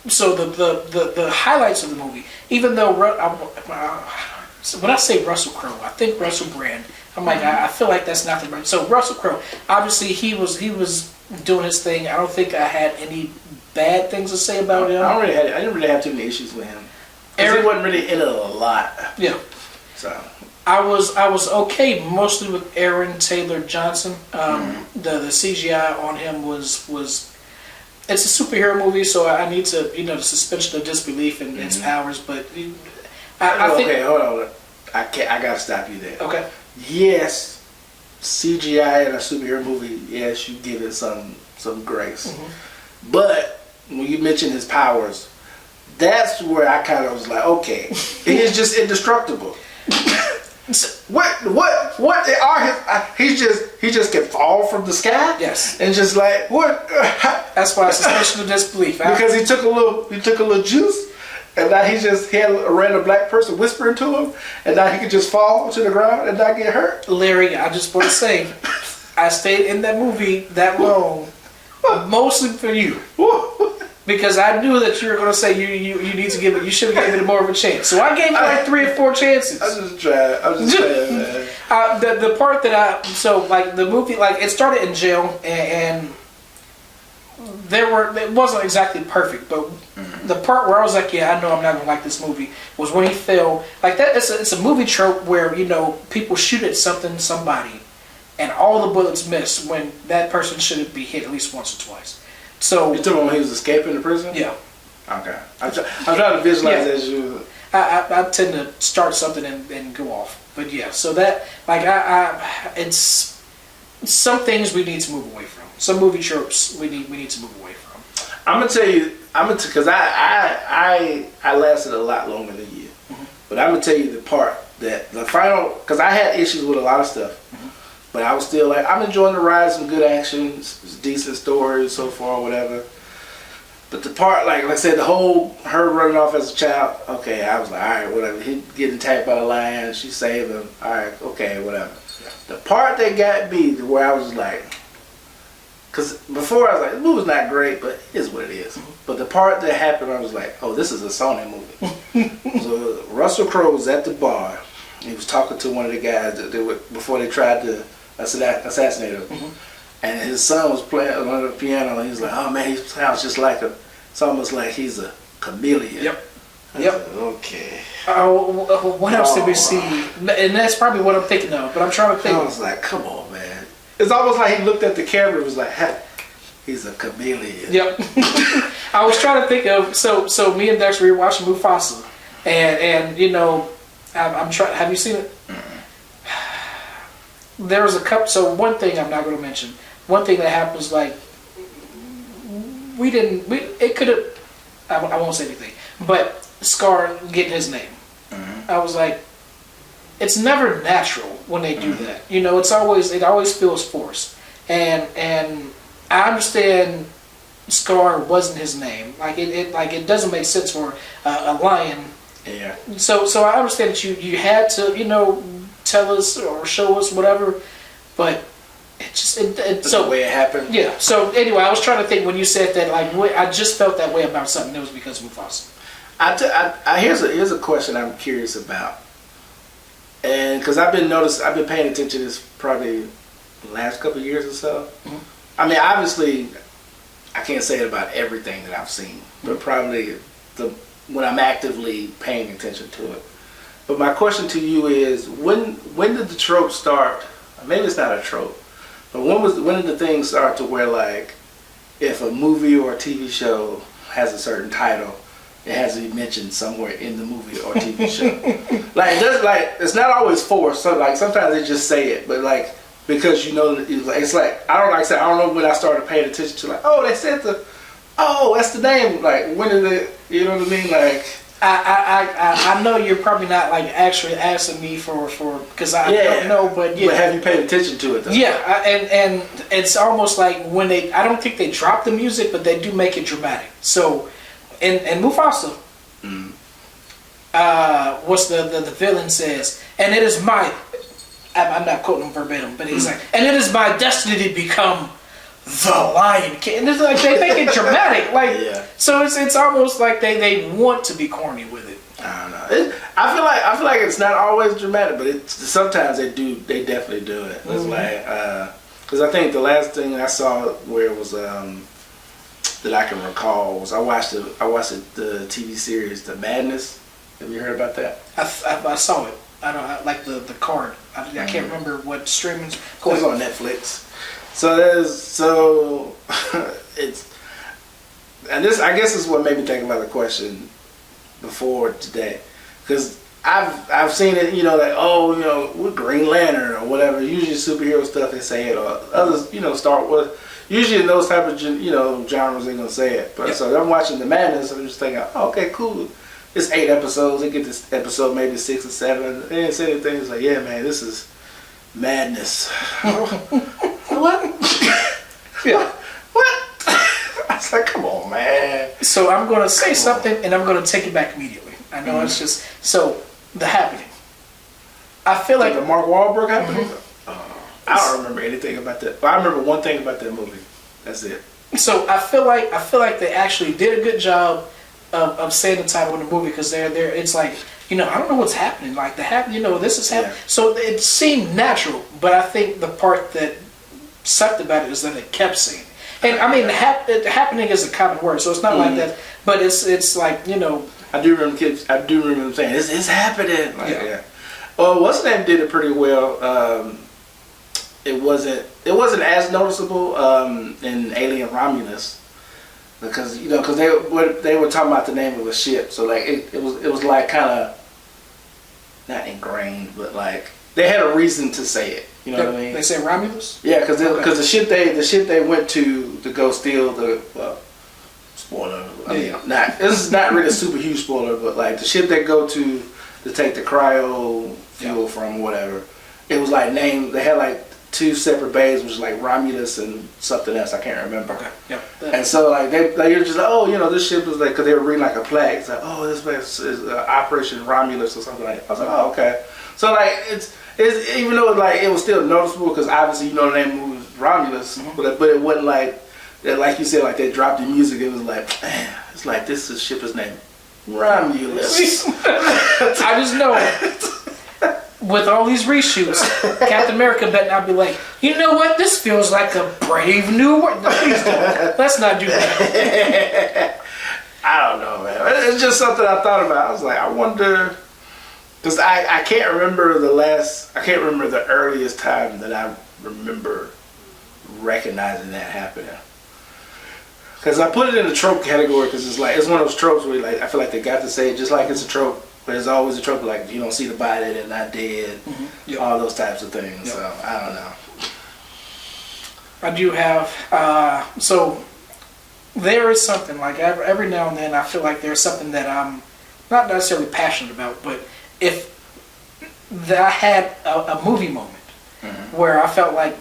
So the highlights of the movie, even though when I say Russell Crowe, I think Russell Brand. I'm like, I feel like that's not the right. So Russell Crowe, obviously he was doing his thing. I don't think I had any bad things to say about him. I didn't really have too many issues with him. He wasn't really in it a lot. Yeah. So I was okay mostly with Aaron Taylor Johnson. The CGI on him was it's a superhero movie, so I need to the suspension of disbelief in its powers. But I think hold on, I gotta stop you there. Okay. Yes, CGI in a superhero movie, yes, you give it some grace. But when you mention his powers, that's where I kind of was like, okay, he is just indestructible. What are his? He just can fall from the sky. Yes. And just like what? That's why suspension of disbelief. Because he took a little juice, and now he had a random black person whispering to him, and now he could just fall to the ground and not get hurt. Larry, I just want to say, I stayed in that movie that long, mostly for you. Because I knew that you were going to say you need to give it. You should have given it more of a chance. So I gave you like 3 or 4 chances. I'm just trying, man. The part that the movie, like, it started in jail and it wasn't exactly perfect, but the part where I was like, yeah, I know I'm not going to like this movie was when he fell. Like that, it's a movie trope where people shoot at somebody, and all the bullets miss when that person should be hit at least once or twice. So you talking about when he was escaping the prison? Yeah. Okay. I'm trying to visualize as you. I tend to start something and go off, but yeah. So that it's some things we need to move away from. Some movie tropes we need to move away from. I'm gonna tell you. Because I lasted a lot longer than you, but I'm gonna tell you the part that the final. Because I had issues with a lot of stuff. But I was still like, I'm enjoying the ride, some good action, it's decent story so far, whatever. But the part, like I said, her running off as a child, okay, I was like, all right, whatever. He getting attacked by the lion, she saved him, all right, okay, whatever. Yeah. The part that got me to where I was like, because before I was like, the movie's not great, but it is what it is. But the part that happened, I was like, oh, this is a Sony movie. So Russell Crowe was at the bar. He was talking to one of the guys before they tried to assassinated him. Mm-hmm. And his son was playing on the piano, and he was like, "Oh man, he sounds just like a. It's almost like he's a chameleon." Yep. I Yep. said, okay. What else did we see? And that's probably what I'm thinking of. But I'm trying to think. I was like, "Come on, man!" It's almost like he looked at the camera and was like, "Hey, he's a chameleon." Yep. I was trying to think of so me and Dexter we were watching Mufasa, and you know, I'm trying. Have you seen it? There was a couple. So one thing I'm not going to mention. One thing that happens, like it could have. I won't say anything, but Scar getting his name. I was like, it's never natural when they do that. You know, it always feels forced, and I understand Scar wasn't his name. Like it doesn't make sense for a lion. Yeah. So I understand that you had to, you know, tell us or show us whatever, but it's so the way it happened. Yeah. So anyway, I was trying to think when you said that, like, I just felt that way about something. It was because of Mufasa. Here's a question I'm curious about, and because I've been paying attention to this probably the last couple of years or so. Mm-hmm. I mean, obviously, I can't say it about everything that I've seen, but probably when I'm actively paying attention to it. But my question to you is, when did the trope start? Maybe it's not a trope, but when did the thing start to where, like, if a movie or a TV show has a certain title, it has to be mentioned somewhere in the movie or TV show? It's not always forced. So like sometimes they just say it, but like because you know it's like I don't know when I started paying attention to, like, oh, they said that's the name. Like, when did it? You know what I mean? Like, I know you're probably not like actually asking me for because I don't know, but yeah. But have you paid attention to it though? Yeah, and it's almost like when I don't think they drop the music, but they do make it dramatic. So, and Mufasa, what's the villain says, and it is my, I'm not quoting him verbatim, but he's like, and it is my destiny to become the Lion King. And it's like they make it dramatic, like so it's almost like they want to be corny with it. I don't know. I feel like it's not always dramatic, but sometimes they definitely do it. It's like because I think the last thing I saw where it was that I can recall was I watched the TV series The Madness. Have you heard about that? I saw it. I don't like the card. I can't remember what streaming. It was on Netflix. So it's, and this I guess is what made me think about the question before today, because I've seen it, you know, like, oh, you know, with Green Lantern or whatever. Usually superhero stuff they say it, or others, you know, Star Wars. Usually in those type of genres they're gonna say it. But so I'm watching The Madness and I'm just thinking, oh, okay, cool. It's 8 episodes. They get this episode maybe 6 or 7. They didn't say anything. It's like, yeah, man, this is madness. What? Yeah. What? I was like, come on, man. So I'm going to say something, and I'm going to take it back immediately. I know it's just so The Happening. I feel like the Mark Wahlberg Happening. I don't remember anything about that, but I remember one thing about that movie. That's it. So I feel like they actually did a good job of saying the title of the movie, because they're it's like, you know, I don't know what's happening. Like this is happening. Yeah. So it seemed natural, but I think the part that sucked about it is that it kept saying. And I mean, happening is a common word, so it's not like that. But it's like, you know. I do remember them saying it's happening. Like, yeah. Well, what's the name did it pretty well. It wasn't as noticeable in Alien Romulus, because they were talking about the name of a ship, so like it was like kind of not ingrained, but like they had a reason to say it. You know what I mean? They say Romulus. Yeah, because the ship they went to go steal the spoiler. I mean, this is not really a super huge spoiler, but like the ship they go to take the cryo fuel from, whatever. It was like named. They had like 2 separate bays, which was like Romulus and something else. I can't remember. Okay. Yeah. And so like you're just like, oh, you know, this ship was like, because they were reading like a flag. It's like, oh, this place is Operation Romulus or something like that. I was like, oh, okay. So like it's even though like it was still noticeable, because obviously you know the name was Romulus, but it wasn't like you said, like they dropped the music. It was like, man, it's like this ship is named Romulus. I just know with all these reshoots, Captain America better not be like, you know what? This feels like a brave new world. No, please don't. Let's not do that. I don't know, man. It's just something I thought about. I was like, I wonder, because I can't remember the earliest time that I remember recognizing that happening. Because I put it in the trope category because it's one of those tropes where like I feel like they got to say it just like it's a trope. But there's always a trope like you don't see the body, they're not dead, all those types of things. Yep. So I don't know. I do have so there is something like every now and then I feel like there's something that I'm not necessarily passionate about, but if I had a movie moment where I felt like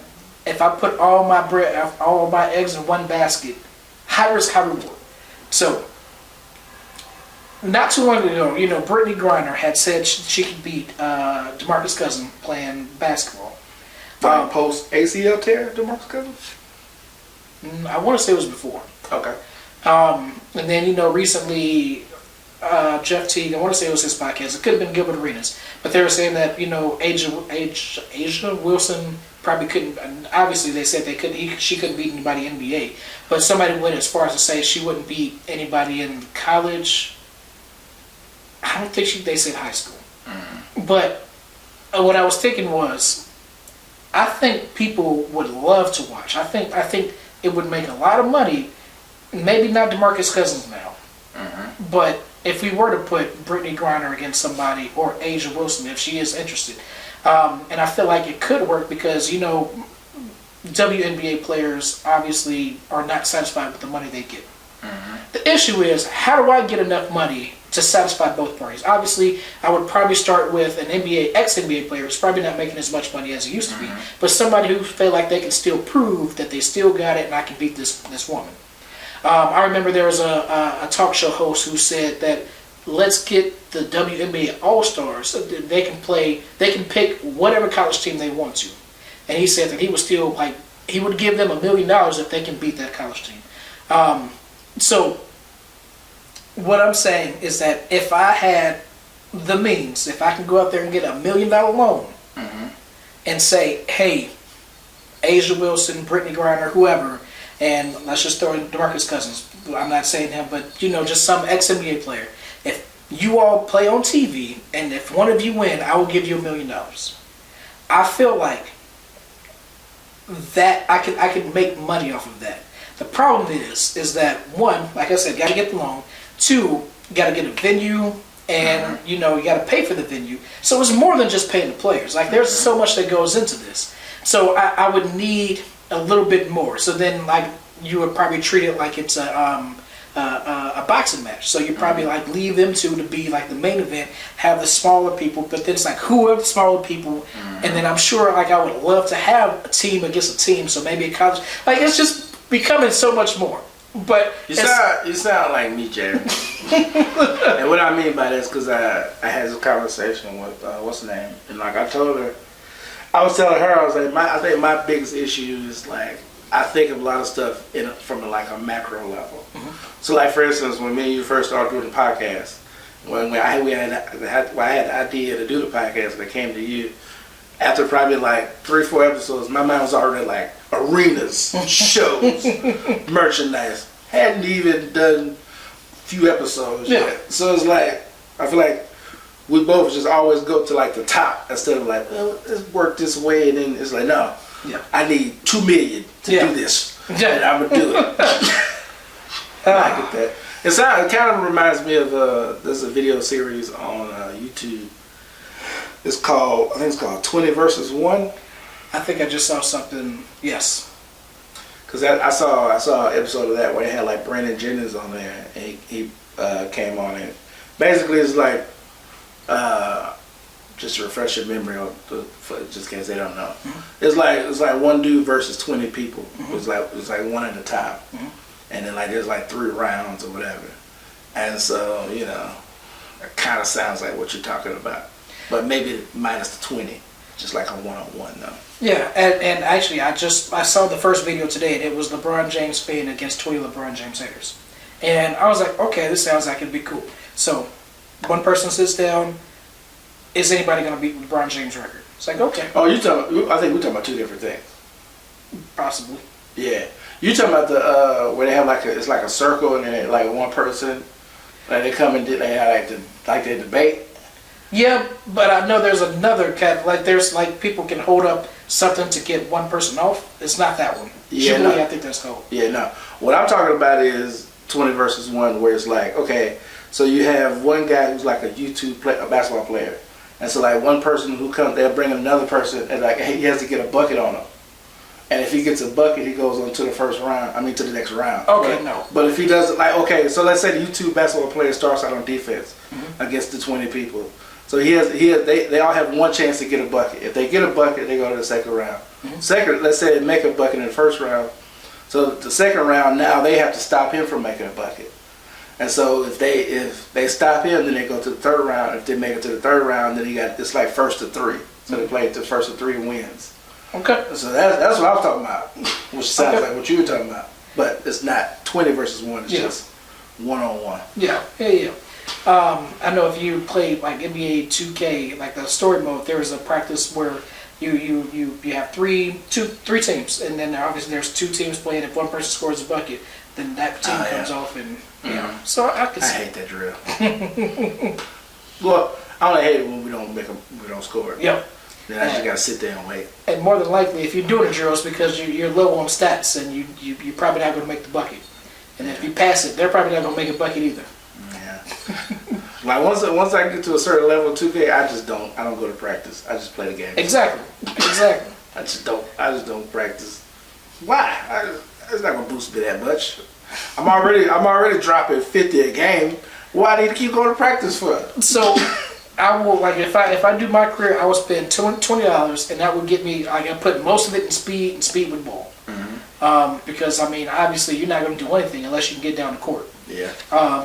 if I put all my eggs in one basket, high risk, high reward. So. Not too long ago, Brittany Griner had said she could beat DeMarcus Cousins playing basketball. Post ACL tear, DeMarcus Cousins? I want to say it was before. Okay. And then, recently, Jeff Teague, I want to say it was his podcast. It could have been Gilbert Arenas. But they were saying that, Asia Wilson probably couldn't. Obviously, they said she couldn't beat anybody in the NBA. But somebody went as far as to say she wouldn't beat anybody in college. I don't think they said high school. But what I was thinking was, I think people would love to watch. I think it would make a lot of money. Maybe not DeMarcus Cousins now, but if we were to put Brittany Griner against somebody or Asia Wilson, if she is interested, and I feel like it could work because WNBA players obviously are not satisfied with the money they get. The issue is, how do I get enough money to satisfy both parties? Obviously, I would probably start with an ex-NBA player who's probably not making as much money as he used to be, but somebody who feel like they can still prove that they still got it and I can beat this woman. I remember there was a talk show host who said that let's get the WNBA All-Stars. They can pick whatever college team they want to. And he said that he would still, he would give them $1 million if they can beat that college team. So what I'm saying is that if I had the means, if I can go out there and get $1 million loan and say, hey, Asia Wilson, Brittany Griner, whoever, and let's just throw in DeMarcus Cousins. I'm not saying him, but just some ex-NBA player. If you all play on TV and if one of you win, I will give you $1 million. I feel like that I can make money off of that. The problem is that one, like I said, got to get the loan. Two, got to get a venue, and you got to pay for the venue. So it's more than just paying the players. There's so much that goes into this. So I would need a little bit more. So then, you would probably treat it like it's a boxing match. So you probably leave them two to be the main event, have the smaller people, but then it's who are the smaller people, and then I'm sure I would love to have a team against a team. So maybe a college, it's just becoming so much more. But you sound like me, Jerry. And what I mean by that is because I had this conversation with what's her name, and I told her, I was telling her, I was like, I think my biggest issue is I think of a lot of stuff from a macro level. So for instance, when me and you first started doing the podcast, when I had the idea to do the podcast, and I came to you. After probably 3-4 episodes, my mind was already arenas, shows, merchandise. Hadn't even done a few episodes yet. So it's I feel like we both just always go to the top instead of let's work this way, and then it's no, I need $2 million to do this, and I'm gonna do it. I get that. It kind of reminds me of there's a video series on YouTube. I think it's called 20 versus 1. I think I just saw something. Yes. Because I saw an episode of that where they had Brandon Jennings on there, and he came on it. Basically, it's just to refresh your memory just in case they don't know. It's like one dude versus 20 people. It's like one at a time, and then there's 3 rounds or whatever. And so it kind of sounds like what you're talking about. But maybe minus the 20, just a one-on-one though. Yeah, and actually, I saw the first video today, and it was LeBron James playing against 20 LeBron James haters, and I was like, okay, this sounds like it'd be cool. So, one person sits down, is anybody going to beat LeBron James' record? It's like, okay, Oh, you talking? I think we're talking about two different things. possibly. Yeah, you talking about the where they have it's like a circle and then like one person, like they come and they have they debate. Yeah, but I know there's another there's like people can hold up something to get one person off. It's not that one. Yeah, Jubilee, no. I think that's called. Yeah, no. What I'm talking about is 20 versus 1, where it's like, okay, so you have one guy who's like a basketball player, and so like one person who comes, they'll bring another person, and like he has to get a bucket on him, and if he gets a bucket, he goes on to the first round. I mean, to the next round. Okay, but, no. But if he doesn't, like, okay, so let's say the YouTube basketball player starts out on defense against the 20 people. So they all have one chance to get a bucket. If they get a bucket, they go to the second round. Second, let's say they make a bucket in the first round. So the second round, now they have to stop him from making a bucket. And so if they stop him, then they go to the third round. If they make it to the third round, then it's like first to three. So they play the first to three wins. Okay. So that's what I was talking about, which sounds like what you were talking about. But it's not 20 versus 1. It's just 1-on-1. Yeah. I know if you played like NBA 2K, like the story mode, there was a practice where you have three teams, and then obviously there's two teams playing. If one person scores a bucket, then that team comes off, and So I hate that drill. Well, I only hate it when we don't score. Yep. Then I just gotta sit there and wait. And more than likely, if you're doing a drill, it's because you're low on stats, and you're probably not going to make the bucket. And if you pass it, they're probably not going to make a bucket either. Yeah. Like once I get to a certain level of 2K, I don't go to practice. I just play the game. Exactly. I just don't practice. Why? It's not gonna boost me that much. I'm already dropping 50 a game. Why do I need to keep going to practice for? So I will, like, if I do my career, I will spend $20, and that would get me. I put most of it in speed with ball. Because I mean, obviously, you're not going to do anything unless you can get down the court. Yeah.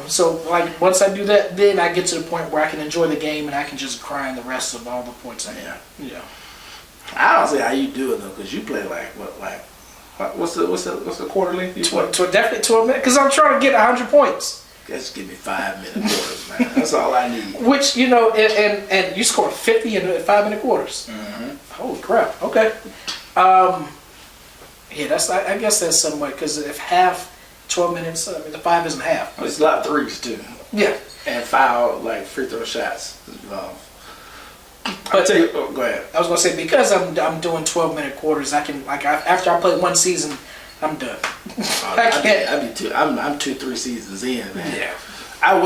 So like once I do that, then I get to the point where I can enjoy the game and I can just grind the rest of all the points I have. Yeah. I don't see how you do it though, because you play what's the quarterly? Definitely 12 minutes, because I'm trying to get 100 points. Just give me 5 minute quarters, man. That's all I need. Which, and you scored 50 in 5 minute quarters. Holy crap. Okay. Yeah, I guess that's somewhat, because if half 12 minutes, I mean, the 5 isn't half. It's a lot of threes too. Yeah. And foul, like free throw shots involved. But go ahead. I was gonna say, because I'm doing 12-minute quarters, I can, like, after I play one season, I'm done. I can't. I'm 2-3 seasons in, man. Yeah. I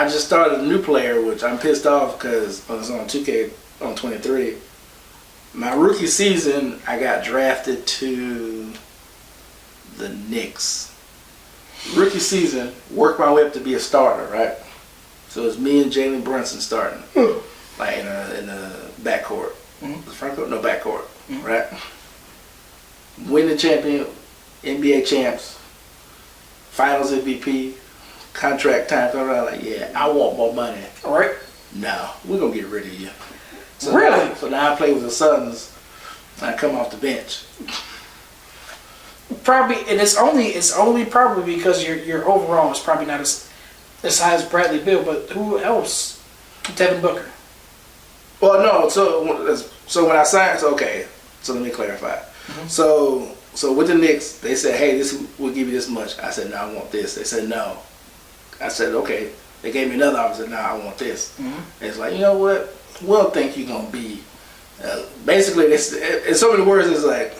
just started a new player, which I'm pissed off because I was on 2K on 23. My rookie season, I got drafted to the Knicks. Rookie season, worked my way up to be a starter, right? So it's me and Jalen Brunson starting, like in the backcourt. The front court, no backcourt, right? Win the champion, NBA champs, Finals MVP, contract time. So I'm like, yeah, I want more money. All right. No, we're gonna get rid of you. So Really? Now I play with the Suns. And I come off the bench. Probably, and it's only probably because your overall is probably not as high as Bradley Beal, but who else? Devin Booker. Well, no. So when I signed, okay. So let me clarify. So with the Knicks, they said, hey, we'll give you this much. I said, no, I want this. They said no. I said, okay. They gave me another offer. I said, no, I want this. It's like, you know what? We don't think you're gonna be. Basically, in so many words, it's like,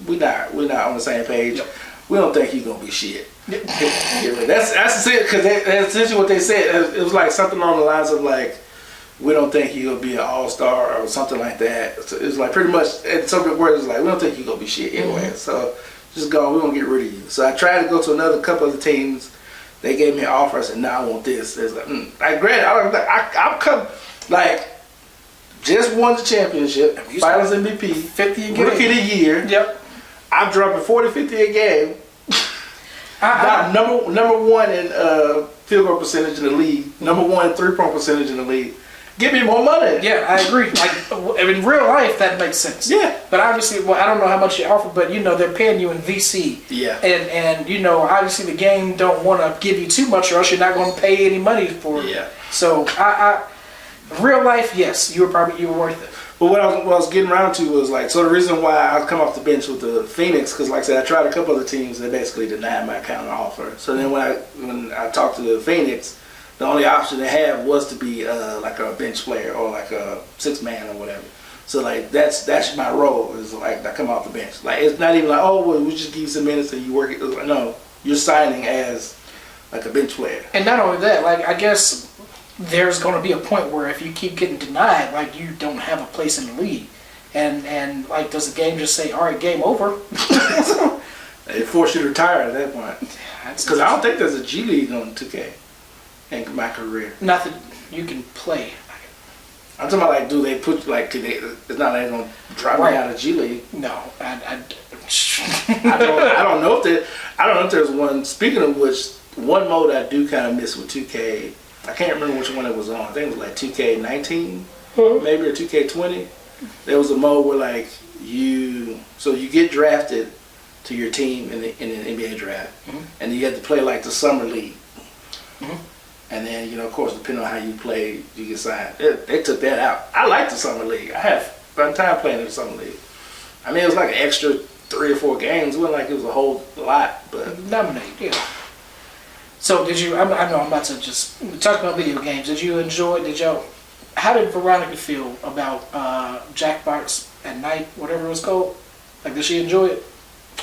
we're not on the same page. Yep. We don't think you're gonna be shit. That's it, because that's essentially what they said. It was like something along the lines of like, we don't think you're gonna be an all-star or something like that. So it's like pretty much, in so many words, it's like, we don't think you're gonna be shit anyway. So just go. We're gonna get rid of you. So I tried to go to another couple of the teams. They gave me an offer. I said, no, I want this. It's like, I'm come like. Just won the championship, Finals MVP, 50 a game. Rookie of the Year. Yep. I'm dropping 40, 50 a game. Number one in field goal percentage in the league. Number one in three-point percentage in the league. Give me more money. Yeah, I agree. Like, in real life, that makes sense. Yeah. But obviously, I don't know how much you offer, but they're paying you in VC. Yeah. And obviously the game don't want to give you too much, or else you're not going to pay any money for it. Yeah. So Real life, yes, you were worth it. But what I was getting around to was like, so the reason why I come off the bench with the Phoenix, because like I said, I tried a couple other teams that basically denied my counter offer. So then when I talked to the Phoenix, the only option they had was to be like a bench player or like a 6-man or whatever. So like that's my role, is like I come off the bench. Like it's not even like, oh well, we just give you some minutes and you work it. No, you're signing as like a bench player. And not only that, like I guess there's going to be a point where if you keep getting denied, like you don't have a place in the league, and like does the game just say, all right, game over? They force you to retire at that point. Because I don't think there's a G League on 2K in my career. Not that you can play. I'm talking about like, do they put like? It's not like they're gonna drop me out of G League. No, I don't know if there's one. Speaking of which, one mode I do kind of miss with 2K. I can't remember which one it was on. I think it was like 2K19, maybe, or 2K20. There was a mode where like you get drafted to your team in the NBA draft, and you have to play like the summer league. And then, of course, depending on how you play, you get signed. They took that out. I like the summer league. I had fun time playing in the summer league. I mean, it was like an extra 3 or 4 games. It wasn't like it was a whole lot, but nominate, yeah. So did you? I know I'm about to just talk about video games. Did you enjoy? How did Veronica feel about Jackbox at Night, whatever it was called? Like, did she enjoy it?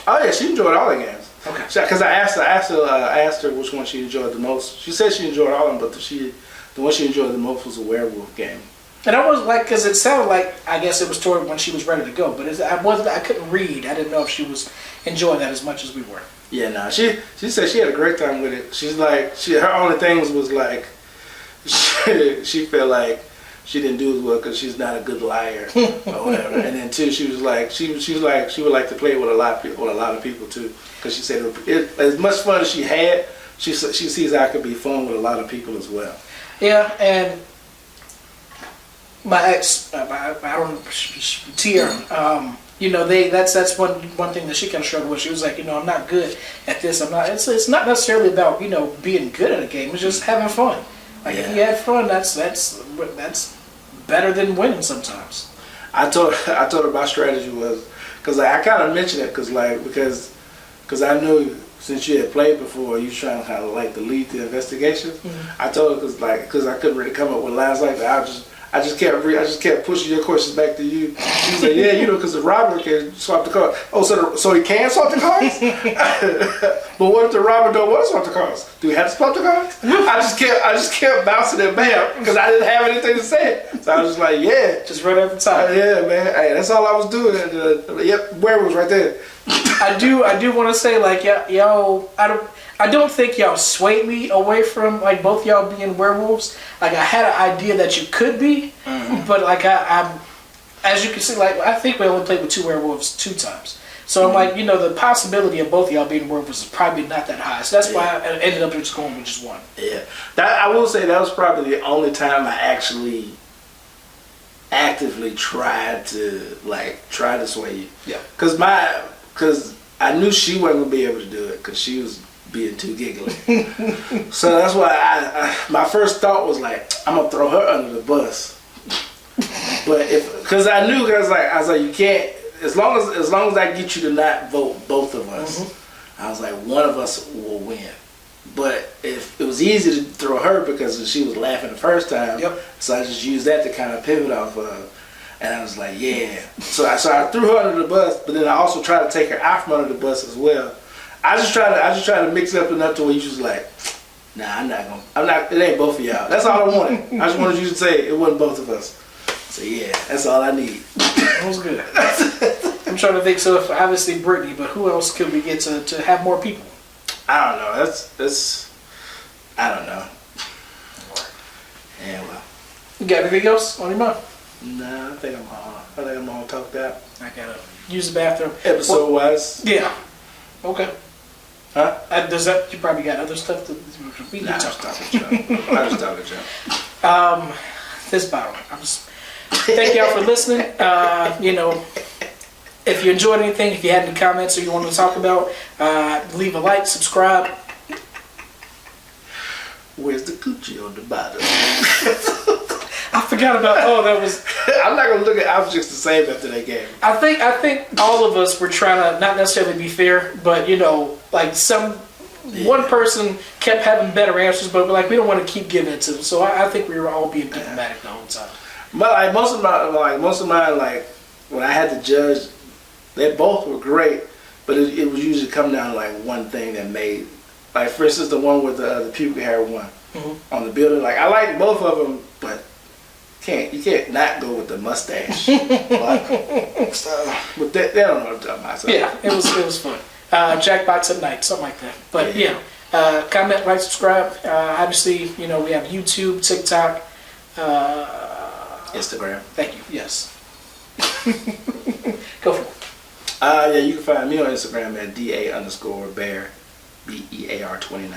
Oh yeah, she enjoyed all the games. Okay. Because I asked her which one she enjoyed the most. She said she enjoyed all of them, but the one she enjoyed the most was a werewolf game. And I was like, because it sounded like, I guess it was toward when she was ready to go, but I couldn't read. I didn't know if she was enjoying that as much as we were. Yeah, no, she said she had a great time with it. She's like, her only things was like, she felt like she didn't do as well because she's not a good liar or whatever. And then too, she was like, she would like to play with a lot of people too, because she said as much fun as she had, she sees how it could be fun with a lot of people as well. Yeah, and my ex, I don't, Tia, that's one thing that she kind of struggled with. She was like, I'm not good at this. It's not necessarily about being good at a game. It's just having fun. Like if you had fun, that's better than winning sometimes. I told her my strategy was, because I kind of mentioned it because I knew since you had played before, you trying to kind of like to lead the investigation. Mm-hmm. I told her because I couldn't really come up with lines like that. I just kept pushing your questions back to you. She said, "Yeah, because the robber can swap the cards." Oh, so he can swap the cards? But what if the robber don't want to swap the cards? Do we have to swap the cards? I just kept bouncing it back because I didn't have anything to say. So I was just like, "Yeah, just right every time." Yeah, man. Hey, that's all I was doing. Yep, werewolves right there. I do want to say, like, y'all, I don't think y'all swayed me away from like both y'all being werewolves. Like I had an idea that you could be, but like I'm, as you can see, like I think we only played with 2 werewolves 2 times. So I'm like, the possibility of both y'all being werewolves is probably not that high. So that's why I ended up just going with just one. Yeah, I will say that was probably the only time I actually actively tried to sway you. Yeah, because I knew she wasn't gonna be able to do it because she was being too giggly. So that's why my first thought was like, I'm gonna throw her under the bus. But because I knew, I was like, you can't, as long as I get you to not vote both of us, I was like, one of us will win. But if it was easy to throw her because she was laughing the first time, so I just used that to kind of pivot off of. And I was like, yeah. So I threw her under the bus, but then I also tried to take her out from under the bus as well. I just try to mix it up enough to where you just like, nah, I'm not, it ain't both of y'all. That's all I wanted. I just wanted you to say it wasn't both of us. So yeah, that's all I need. That was good. I'm trying to think, so if obviously Brittany, but who else could we get to have more people? I don't know. That's I don't know. Yeah, well. You got anything else on your mind? Nah, I think I'm all talked out. I gotta use the bathroom. Episode wise? Yeah. Okay. Huh? Does that, you probably got other stuff to we nah, I just talking junk. I just talking junk. This bottle. Thank y'all for listening. If you enjoyed anything, if you had any comments or you want to talk about, leave a like, subscribe. Where's the coochie on the bottom? I forgot. forgot about. Oh, that was. I'm not gonna look at objects the same after that game. I think all of us were trying to not necessarily be fair, but like one person kept having better answers, but like we don't want to keep giving it to them. So I think we were all being diplomatic the whole time. But like most of mine, like when I had to judge, they both were great, but it was usually come down to like one thing that made, like for instance, the one with the pubic hair one on the building. Like I like both of them, but you can't not go with the mustache. But they don't know what I'm talking about. So. Yeah, it was fun. Jackbox at night, something like that. But comment, like, subscribe. Obviously, we have YouTube, TikTok, Instagram. Thank you. Yes. Go for it. You can find me on Instagram at DA_Bear, BEAR29. You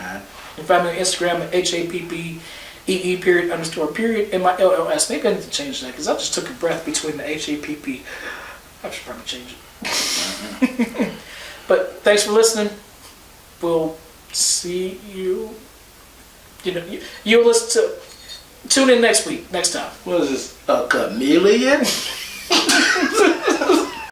can find me on Instagram at HAPPEE__MILLS. Maybe I need to change that because I just took a breath between the HAPP. I should probably change it. But thanks for listening. We'll see you. You'll listen to. Tune in next time. What is this? A chameleon?